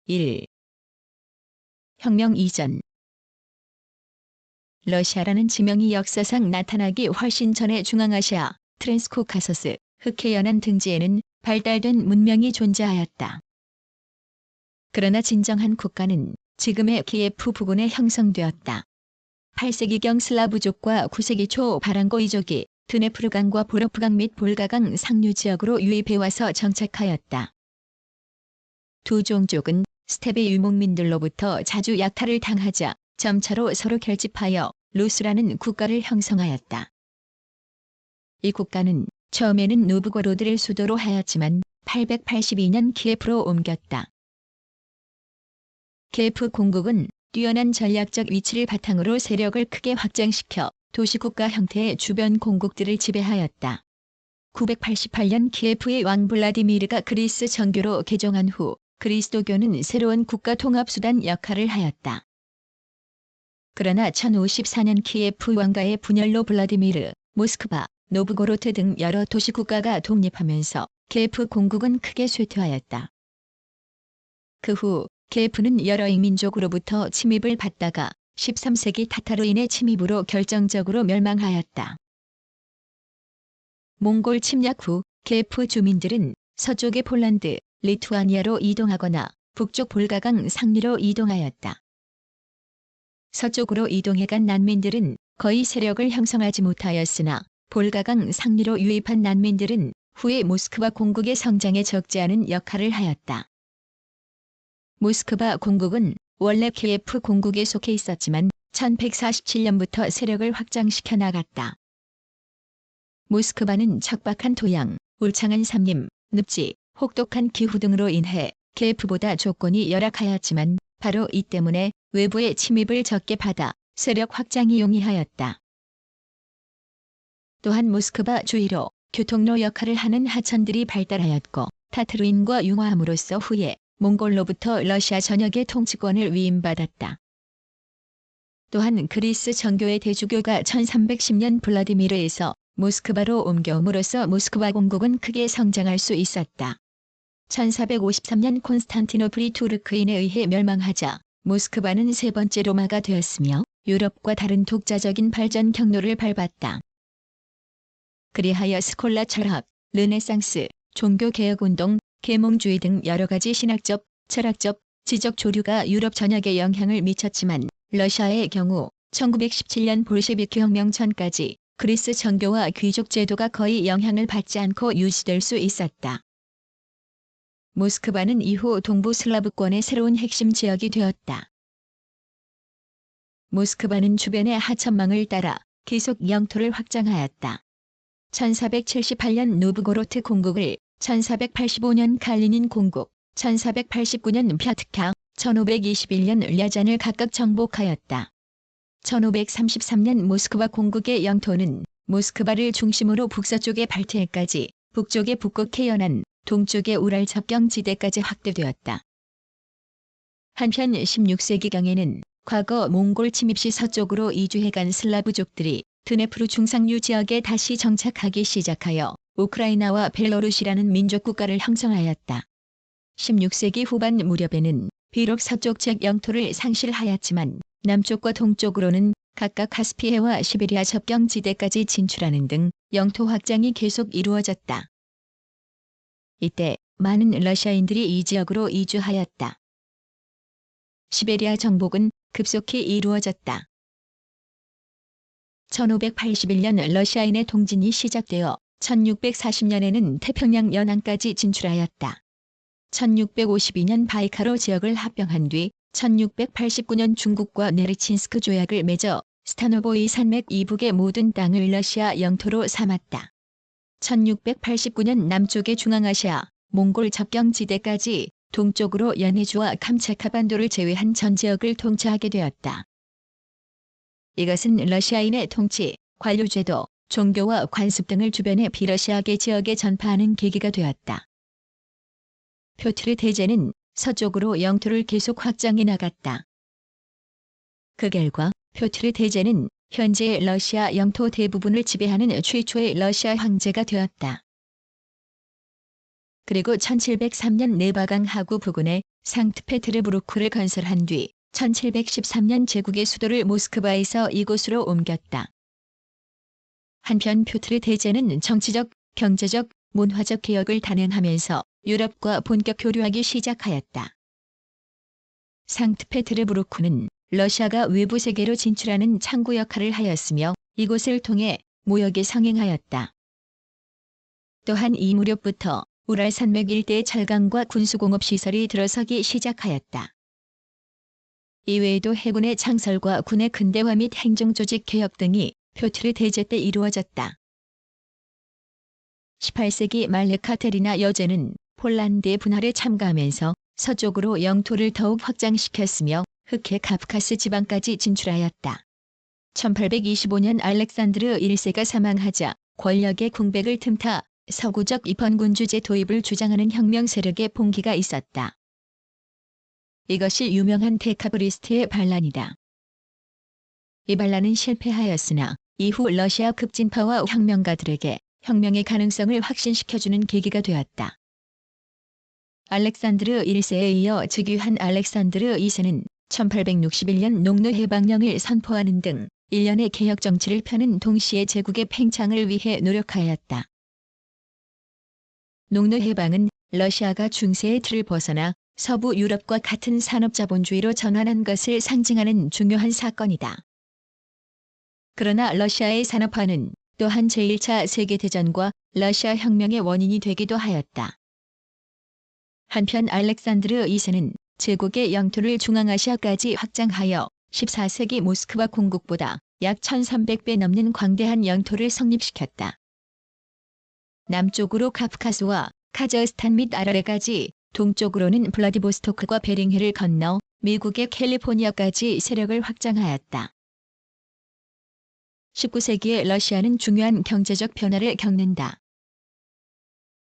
(1) 혁명 이전. 러시아라는 지명이 역사상 나타나기 훨씬 전에 중앙아시아, 트랜스코카서스, 흑해연안 등지에는 발달된 문명이 존재하였다. 그러나 진정한 국가는 지금의 키예프 부근에 형성되었다. 8세기경 슬라브족과 9세기 초 바랑고이족이 드네프르강과 보로프강 및 볼가강 상류 지역으로 유입해와서 정착하였다. 두 종족은 스테베 유목민들로부터 자주 약탈을 당하자 점차로 서로 결집하여 루스라는 국가를 형성하였다. 이 국가는 처음에는 노브고로드를 수도로 하였지만 882년 키예프로 옮겼다. 키예프 공국은 뛰어난 전략적 위치를 바탕으로 세력을 크게 확장시켜 도시국가 형태의 주변 공국들을 지배하였다. 988년 키예프의 왕 블라디미르가 그리스 정교로 개종한 후 그리스도교는 새로운 국가 통합수단 역할을 하였다. 그러나 1054년 키예프 왕가의 분열로 블라디미르, 모스크바, 노브고로트 등 여러 도시국가가 독립하면서 키예프 공국은 크게 쇠퇴하였다. 그 후 키예프는 여러 이민족으로부터 침입을 받다가 13세기 타타르인의 침입으로 결정적으로 멸망하였다. 몽골 침략 후 키예프 주민들은 서쪽의 폴란드, 리투아니아로 이동하거나 북쪽 볼가강 상류로 이동하였다. 서쪽으로 이동해간 난민들은 거의 세력을 형성하지 못하였으나 볼가강 상류로 유입한 난민들은 후에 모스크바 공국의 성장에 적지 않은 역할을 하였다. 모스크바 공국은 원래 키예프 공국에 속해 있었지만 1147년부터 세력을 확장시켜 나갔다. 모스크바는 척박한 토양, 울창한 산림, 늪지, 혹독한 기후 등으로 인해 키예프보다 조건이 열악하였지만 바로 이 때문에 외부의 침입을 적게 받아 세력 확장이 용이하였다. 또한 모스크바 주위로 교통로 역할을 하는 하천들이 발달하였고 타타르인과 융화함으로써 후에 몽골로부터 러시아 전역의 통치권을 위임받았다. 또한 그리스 정교의 대주교가 1310년 블라디미르에서 모스크바로 옮겨옴으로써 모스크바 공국은 크게 성장할 수 있었다. 1453년 콘스탄티노플이 투르크인에 의해 멸망하자 모스크바는 세 번째 로마가 되었으며 유럽과 다른 독자적인 발전 경로를 밟았다. 그리하여 스콜라 철학, 르네상스, 종교개혁운동, 계몽주의 등 여러 가지 신학적, 철학적, 지적 조류가 유럽 전역에 영향을 미쳤지만 러시아의 경우 1917년 볼셰비크 혁명 전까지 그리스 정교와 귀족 제도가 거의 영향을 받지 않고 유지될 수 있었다. 모스크바는 이후 동부 슬라브권의 새로운 핵심 지역이 되었다. 모스크바는 주변의 하천망을 따라 계속 영토를 확장하였다. 1478년 노브고로트 공국을 1485년 칼리닌 공국, 1489년 펴트카, 1521년 랴잔을 각각 정복하였다. 1533년 모스크바 공국의 영토는 모스크바를 중심으로 북서쪽의 발트해까지, 북쪽의 북극해 연안, 동쪽의 우랄 접경지대까지 확대되었다. 한편 16세기경에는 과거 몽골 침입 시 서쪽으로 이주해간 슬라브족들이 드네프르 중상류 지역에 다시 정착하기 시작하여 우크라이나와 벨로루시라는 민족국가를 형성하였다. 16세기 후반 무렵에는 비록 서쪽 책 영토를 상실하였지만 남쪽과 동쪽으로는 각각 카스피해와 시베리아 접경지대까지 진출하는 등 영토 확장이 계속 이루어졌다. 이때 많은 러시아인들이 이 지역으로 이주하였다. 시베리아 정복은 급속히 이루어졌다. 1581년 러시아인의 통진이 시작되어 1640년에는 태평양 연안까지 진출하였다. 1652년 바이카로 지역을 합병한 뒤 1689년 중국과 네르친스크 조약을 맺어 스타노보이 산맥 이북의 모든 땅을 러시아 영토로 삼았다. 1689년 남쪽의 중앙아시아, 몽골 접경지대까지 동쪽으로 연해주와 캄차카 반도를 제외한 전 지역을 통치하게 되었다. 이것은 러시아인의 통치, 관료제도, 종교와 관습 등을 주변의 비러시아계 지역에 전파하는 계기가 되었다. 표트르 대제는 서쪽으로 영토를 계속 확장해 나갔다. 그 결과 표트르 대제는 현재의 러시아 영토 대부분을 지배하는 최초의 러시아 황제가 되었다. 그리고 1703년 네바강 하구 부근에 상트페테르부르크를 건설한 뒤 1713년 제국의 수도를 모스크바에서 이곳으로 옮겼다. 한편 표트르 대제는 정치적, 경제적, 문화적 개혁을 단행하면서 유럽과 본격 교류하기 시작하였다. 상트페테르부르크는 러시아가 외부 세계로 진출하는 창구 역할을 하였으며 이곳을 통해 무역에 상행하였다. 또한 이 무렵부터 우랄 산맥 일대의 철강과 군수공업 시설이 들어서기 시작하였다. 이외에도 해군의 창설과 군의 근대화 및 행정조직 개혁 등이 표트르 대제 때 이루어졌다. 18세기 말 예카테리나 여제는 폴란드의 분할에 참가하면서 서쪽으로 영토를 더욱 확장시켰으며 흑해 카프카스 지방까지 진출하였다. 1825년 알렉산드르 1세가 사망하자 권력의 궁백을 틈타 서구적 입헌군주제 도입을 주장하는 혁명 세력의 봉기가 있었다. 이것이 유명한 데카브리스트의 반란이다. 이 반란은 실패하였으나 이후 러시아 급진파와 혁명가들에게 혁명의 가능성을 확신시켜주는 계기가 되었다. 알렉산드르 1세에 이어 즉위한 알렉산드르 2세는 1861년 농노해방령을 선포하는 등 일련의 개혁 정치를 펴는 동시에 제국의 팽창을 위해 노력하였다. 농노해방은 러시아가 중세의 틀을 벗어나 서부 유럽과 같은 산업자본주의로 전환한 것을 상징하는 중요한 사건이다. 그러나 러시아의 산업화는 또한 제1차 세계대전과 러시아 혁명의 원인이 되기도 하였다. 한편 알렉산드르 2세는 제국의 영토를 중앙아시아까지 확장하여 14세기 모스크바 공국보다 약 1300배 넘는 광대한 영토를 성립시켰다. 남쪽으로 카프카스와 카자흐스탄 및 아라레까지, 동쪽으로는 블라디보스토크과 베링해를 건너 미국의 캘리포니아까지 세력을 확장하였다. 19세기의 러시아는 중요한 경제적 변화를 겪는다.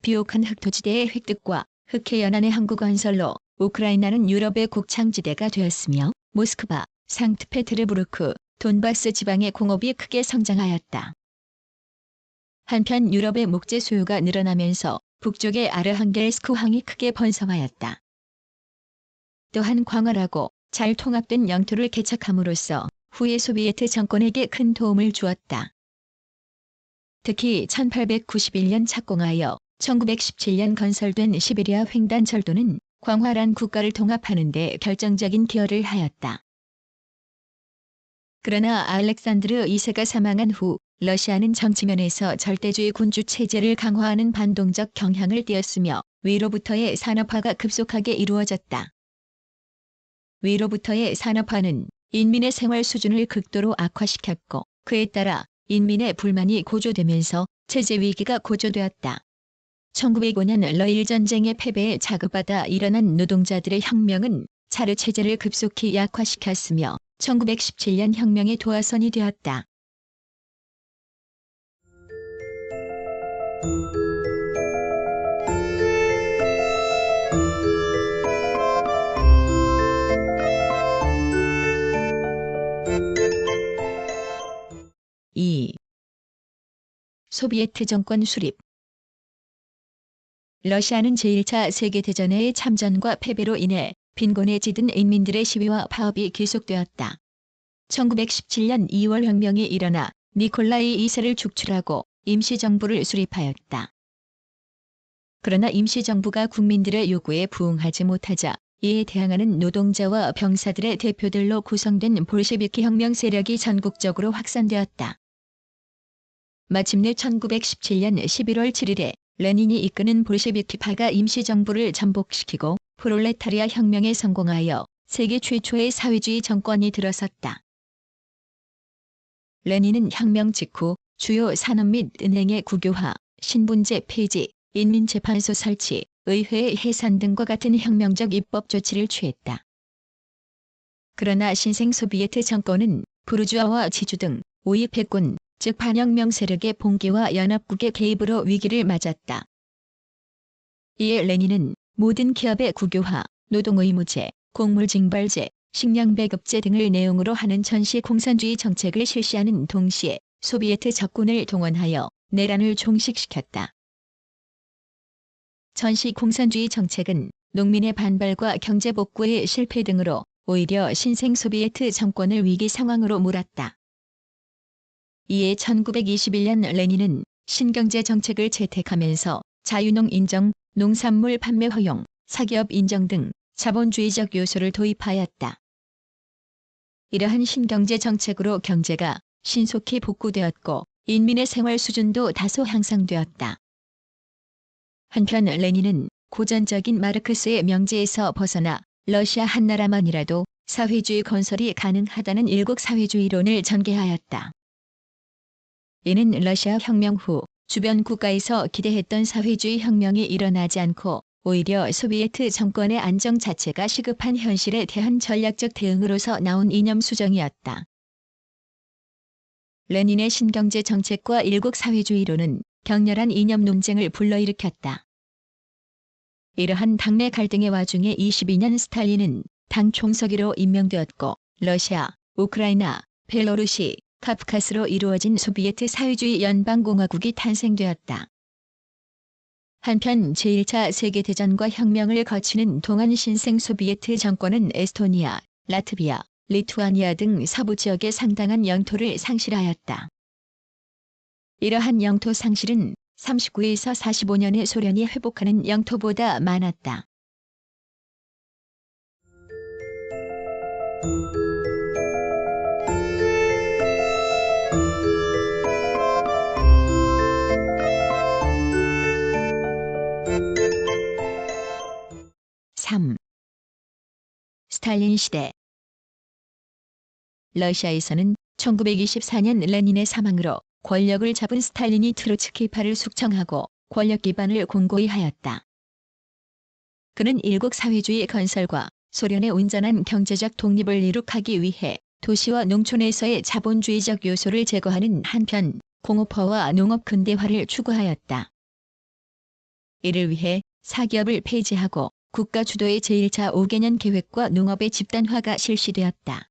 비옥한 흑토지대의 획득과 흑해 연안의 항구 건설로 우크라이나는 유럽의 곡창지대가 되었으며 모스크바, 상트페테르부르크, 돈바스 지방의 공업이 크게 성장하였다. 한편 유럽의 목재 수요가 늘어나면서 북쪽의 아르항겔스크 황이 크게 번성하였다. 또한 광활하고 잘 통합된 영토를 개척함으로써 후에 소비에트 정권에게 큰 도움을 주었다. 특히 1891년 착공하여 1917년 건설된 시베리아 횡단철도는 광활한 국가를 통합하는 데 결정적인 기여를 하였다. 그러나 알렉산드르 2세가 사망한 후 러시아는 정치면에서 절대주의 군주 체제를 강화하는 반동적 경향을 띠었으며 위로부터의 산업화가 급속하게 이루어졌다. 위로부터의 산업화는 인민의 생활 수준을 극도로 악화시켰고 그에 따라 인민의 불만이 고조되면서 체제 위기가 고조되었다. 1905년 러일 전쟁의 패배에 자극받아 일어난 노동자들의 혁명은 차르 체제를 급속히 약화시켰으며 1917년 혁명의 도화선이 되었다. 소비에트 정권 수립. 러시아는 제1차 세계대전의 참전과 패배로 인해 빈곤에 찌든 인민들의 시위와 파업이 계속되었다. 1917년 2월 혁명이 일어나 니콜라이 2세를 축출하고 임시정부를 수립하였다. 그러나 임시정부가 국민들의 요구에 부응하지 못하자 이에 대항하는 노동자와 병사들의 대표들로 구성된 볼셰비키 혁명 세력이 전국적으로 확산되었다. 마침내 1917년 11월 7일에 레닌이 이끄는 볼셰비키파가 임시정부를 잠복시키고 프롤레타리아 혁명에 성공하여 세계 최초의 사회주의 정권이 들어섰다. 레닌은 혁명 직후 주요 산업 및 은행의 국유화, 신분제 폐지, 인민재판소 설치, 의회의 해산 등과 같은 혁명적 입법 조치를 취했다. 그러나 신생 소비에트 정권은 부르주아와 지주 등 우익 패권, 즉 반혁명 세력의 봉기와 연합국의 개입으로 위기를 맞았다. 이에 레닌은 모든 기업의 국유화, 노동의무제, 곡물징벌제, 식량배급제 등을 내용으로 하는 전시 공산주의 정책을 실시하는 동시에 소비에트 적군을 동원하여 내란을 종식시켰다. 전시 공산주의 정책은 농민의 반발과 경제복구의 실패 등으로 오히려 신생 소비에트 정권을 위기 상황으로 몰았다. 이에 1921년 레닌은 신경제 정책을 채택하면서 자유농 인정, 농산물 판매 허용, 사기업 인정 등 자본주의적 요소를 도입하였다. 이러한 신경제 정책으로 경제가 신속히 복구되었고 인민의 생활 수준도 다소 향상되었다. 한편 레닌은 고전적인 마르크스의 명제에서 벗어나 러시아 한나라만이라도 사회주의 건설이 가능하다는 일국 사회주의론을 전개하였다. 이는 러시아 혁명 후 주변 국가에서 기대했던 사회주의 혁명이 일어나지 않고 오히려 소비에트 정권의 안정 자체가 시급한 현실에 대한 전략적 대응으로서 나온 이념 수정이었다. 레닌의 신경제 정책과 일국 사회주의론은 격렬한 이념 논쟁을 불러일으켰다. 이러한 당내 갈등의 와중에 22년 스탈린은 당 총서기로 임명되었고 러시아, 우크라이나, 벨로루시, 카프카스로 이루어진 소비에트 사회주의 연방공화국이 탄생되었다. 한편 제1차 세계대전과 혁명을 거치는 동안 신생 소비에트 정권은 에스토니아, 라트비아, 리투아니아 등 서부 지역의 상당한 영토를 상실하였다. 이러한 영토 상실은 39에서 45년에 소련이 회복하는 영토보다 많았다. 스탈린 시대. 러시아에서는 1924년 레닌의 사망으로 권력을 잡은 스탈린이 트로츠키파를 숙청하고 권력 기반을 공고히 하였다. 그는 일국 사회주의 건설과 소련의 온전한 경제적 독립을 이룩하기 위해 도시와 농촌에서의 자본주의적 요소를 제거하는 한편 공업화와 농업 근대화를 추구하였다. 이를 위해 사기업을 폐지하고 국가 주도의 제1차 5개년 계획과 농업의 집단화가 실시되었다.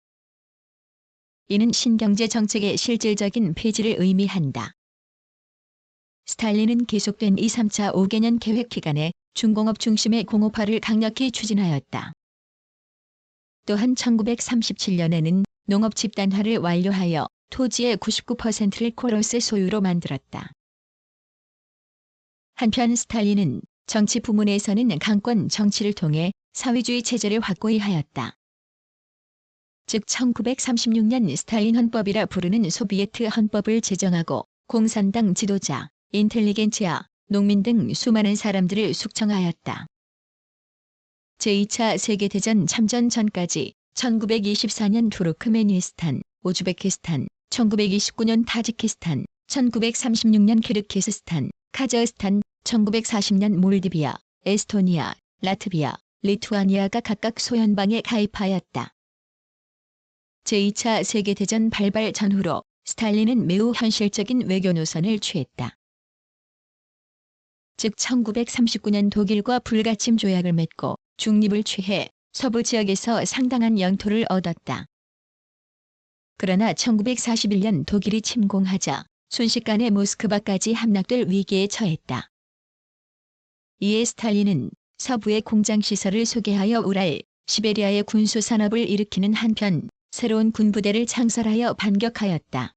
이는 신경제 정책의 실질적인 폐지를 의미한다. 스탈린은 계속된 2, 3차 5개년 계획 기간에 중공업 중심의 공업화를 강력히 추진하였다. 또한 1937년에는 농업 집단화를 완료하여 토지의 99%를 코로스 소유로 만들었다. 한편 스탈린은 정치 부문에서는 강권 정치를 통해 사회주의 체제를 확고히 하였다. 즉 1936년 스탈린 헌법이라 부르는 소비에트 헌법을 제정하고 공산당 지도자, 인텔리겐치아, 농민 등 수많은 사람들을 숙청하였다. 제2차 세계대전 참전 전까지 1924년 투르크메니스탄, 우즈베키스탄, 1929년 타지키스탄, 1936년 키르기스스탄, 카자흐스탄, 1940년 몰디비아, 에스토니아, 라트비아, 리투아니아가 각각 소연방에 가입하였다. 제2차 세계대전 발발 전후로 스탈린은 매우 현실적인 외교 노선을 취했다. 즉 1939년 독일과 불가침 조약을 맺고 중립을 취해 서부 지역에서 상당한 영토를 얻었다. 그러나 1941년 독일이 침공하자 순식간에 모스크바까지 함락될 위기에 처했다. 이에 스탈린은 서부의 공장시설을 소개하여 우랄, 시베리아의 군수산업을 일으키는 한편 새로운 군부대를 창설하여 반격하였다.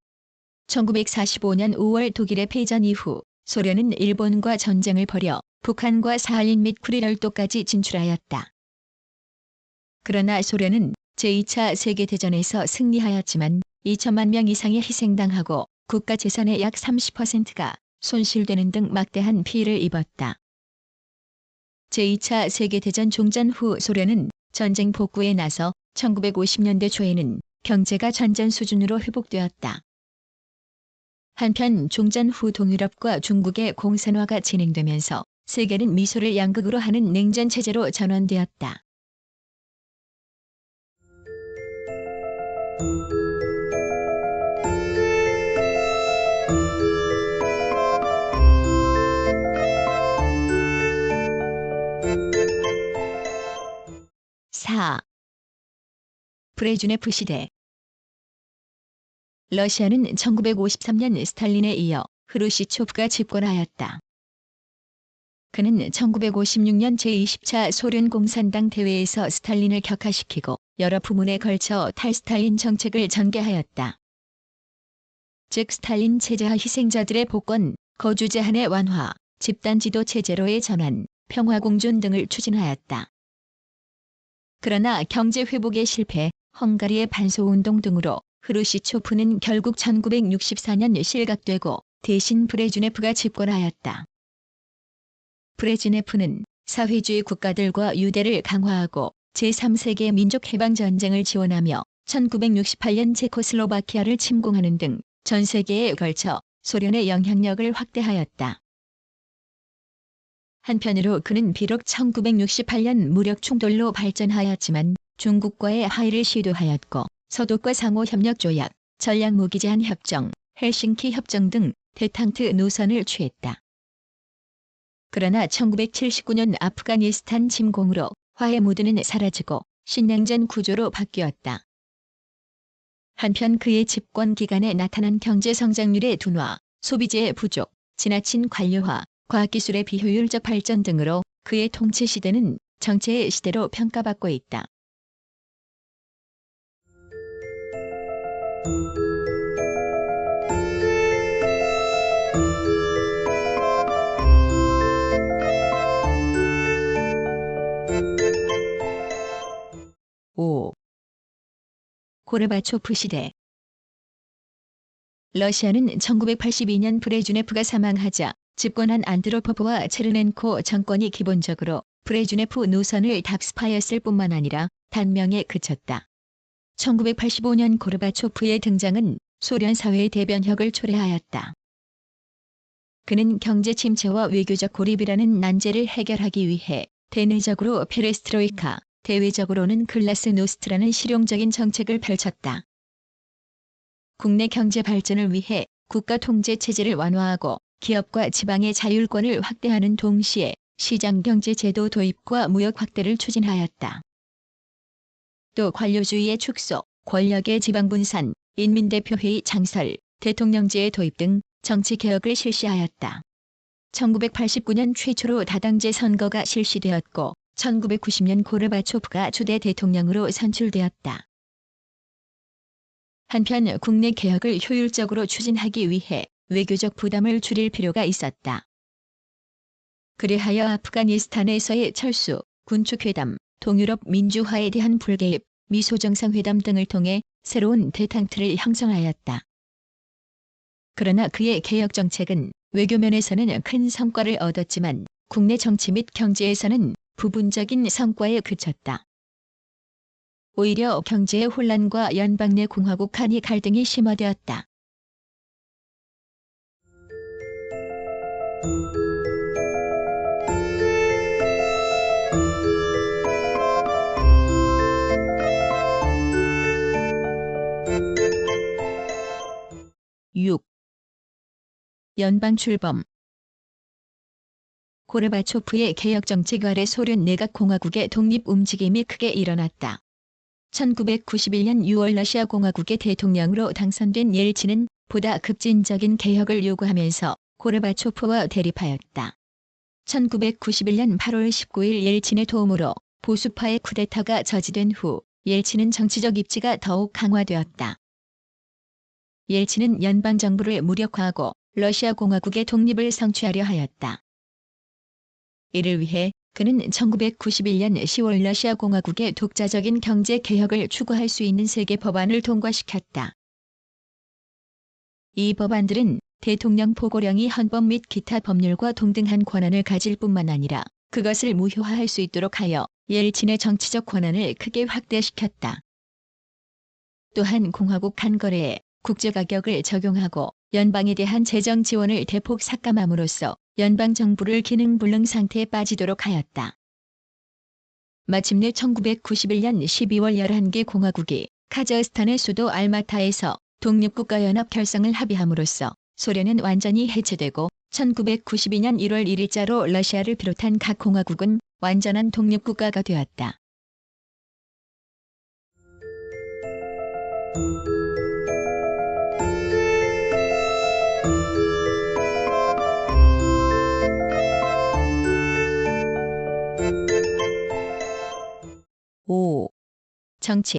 1945년 5월 독일의 패전 이후 소련은 일본과 전쟁을 벌여 북한과 사할린 및 쿠릴열도까지 진출하였다. 그러나 소련은 제2차 세계대전에서 승리하였지만 2천만 명 이상이 희생당하고 국가 재산의 약 30%가 손실되는 등 막대한 피해를 입었다. 제2차 세계대전 종전 후 소련은 전쟁 복구에 나서 1950년대 초에는 경제가 전전 수준으로 회복되었다. 한편 종전 후 동유럽과 중국의 공산화가 진행되면서 세계는 미소를 양극으로 하는 냉전 체제로 전환되었다. 브레즈네프 시대. 러시아는 1953년 스탈린에 이어 흐루시초프가 집권하였다. 그는 1956년 제20차 소련 공산당 대회에서 스탈린을 격하시키고 여러 부문에 걸쳐 탈스탈린 정책을 전개하였다. 즉 스탈린 체제하 희생자들의 복권, 거주 제한의 완화, 집단지도 체제로의 전환, 평화공존 등을 추진하였다. 그러나 경제 회복에 실패, 헝가리의 반소운동 등으로 흐루시초프는 결국 1964년 실각되고 대신 브레즈네프가 집권하였다. 브레즈네프는 사회주의 국가들과 유대를 강화하고 제3세계 민족해방전쟁을 지원하며 1968년 체코슬로바키아를 침공하는 등 전 세계에 걸쳐 소련의 영향력을 확대하였다. 한편으로 그는 비록 1968년 무력 충돌로 발전하였지만 중국과의 하의를 시도하였고 서독과 상호협력 조약, 전략무기 제한 협정, 헬싱키 협정 등 대탕트 노선을 취했다. 그러나 1979년 아프가니스탄 침공으로 화해 무드는 사라지고 신냉전 구조로 바뀌었다. 한편 그의 집권 기간에 나타난 경제 성장률의 둔화, 소비재의 부족, 지나친 관료화, 과학기술의 비효율적 발전 등으로 그의 통치 시대는 정체의 시대로 평가받고 있다. 고르바초프 시대. 러시아는 1982년 브레즈네프가 사망하자 집권한 안드로포프와 체르넨코 정권이 기본적으로 브레즈네프 노선을 답습하였을 뿐만 아니라 단명에 그쳤다. 1985년 고르바초프의 등장은 소련 사회의 대변혁을 초래하였다. 그는 경제 침체와 외교적 고립이라는 난제를 해결하기 위해 대내적으로 페레스트로이카, 대외적으로는 글라스노스트라는 실용적인 정책을 펼쳤다. 국내 경제 발전을 위해 국가 통제 체제를 완화하고 기업과 지방의 자율권을 확대하는 동시에 시장경제 제도 도입과 무역 확대를 추진하였다. 또 관료주의의 축소, 권력의 지방분산, 인민대표회의 창설, 대통령제의 도입 등 정치개혁을 실시하였다. 1989년 최초로 다당제 선거가 실시되었고 1990년 고르바초프가 초대 대통령으로 선출되었다. 한편 국내 개혁을 효율적으로 추진하기 위해 외교적 부담을 줄일 필요가 있었다. 그리하여 아프가니스탄에서의 철수, 군축회담, 동유럽 민주화에 대한 불개입, 미소정상회담 등을 통해 새로운 대탕트를 형성하였다. 그러나 그의 개혁 정책은 외교면에서는 큰 성과를 얻었지만 국내 정치 및 경제에서는 부분적인 성과에 그쳤다. 오히려 경제의 혼란과 연방 내 공화국 간의 갈등이 심화되었다. 연방 출범. 고르바초프의 개혁 정책 아래 소련 내각공화국의 독립 움직임이 크게 일어났다. 1991년 6월 러시아 공화국의 대통령으로 당선된 옐친은 보다 급진적인 개혁을 요구하면서 고르바초프와 대립하였다. 1991년 8월 19일 옐친의 도움으로 보수파의 쿠데타가 저지된 후 옐친은 정치적 입지가 더욱 강화되었다. 옐친은 연방정부를 무력화하고 러시아 공화국의 독립을 성취하려 하였다. 이를 위해 그는 1991년 10월 러시아 공화국의 독자적인 경제 개혁을 추구할 수 있는 세계 법안을 통과시켰다. 이 법안들은 대통령 포고령이 헌법 및 기타 법률과 동등한 권한을 가질 뿐만 아니라 그것을 무효화할 수 있도록 하여 옐친의 정치적 권한을 크게 확대시켰다. 또한 공화국 간 거래에 국제가격을 적용하고 연방에 대한 재정 지원을 대폭 삭감함으로써 연방정부를 기능불능 상태에 빠지도록 하였다. 마침내 1991년 12월 11개 공화국이 카자흐스탄의 수도 알마타에서 독립국가연합 결성을 합의함으로써 소련은 완전히 해체되고 1992년 1월 1일자로 러시아를 비롯한 각 공화국은 완전한 독립국가가 되었다. 오. 정치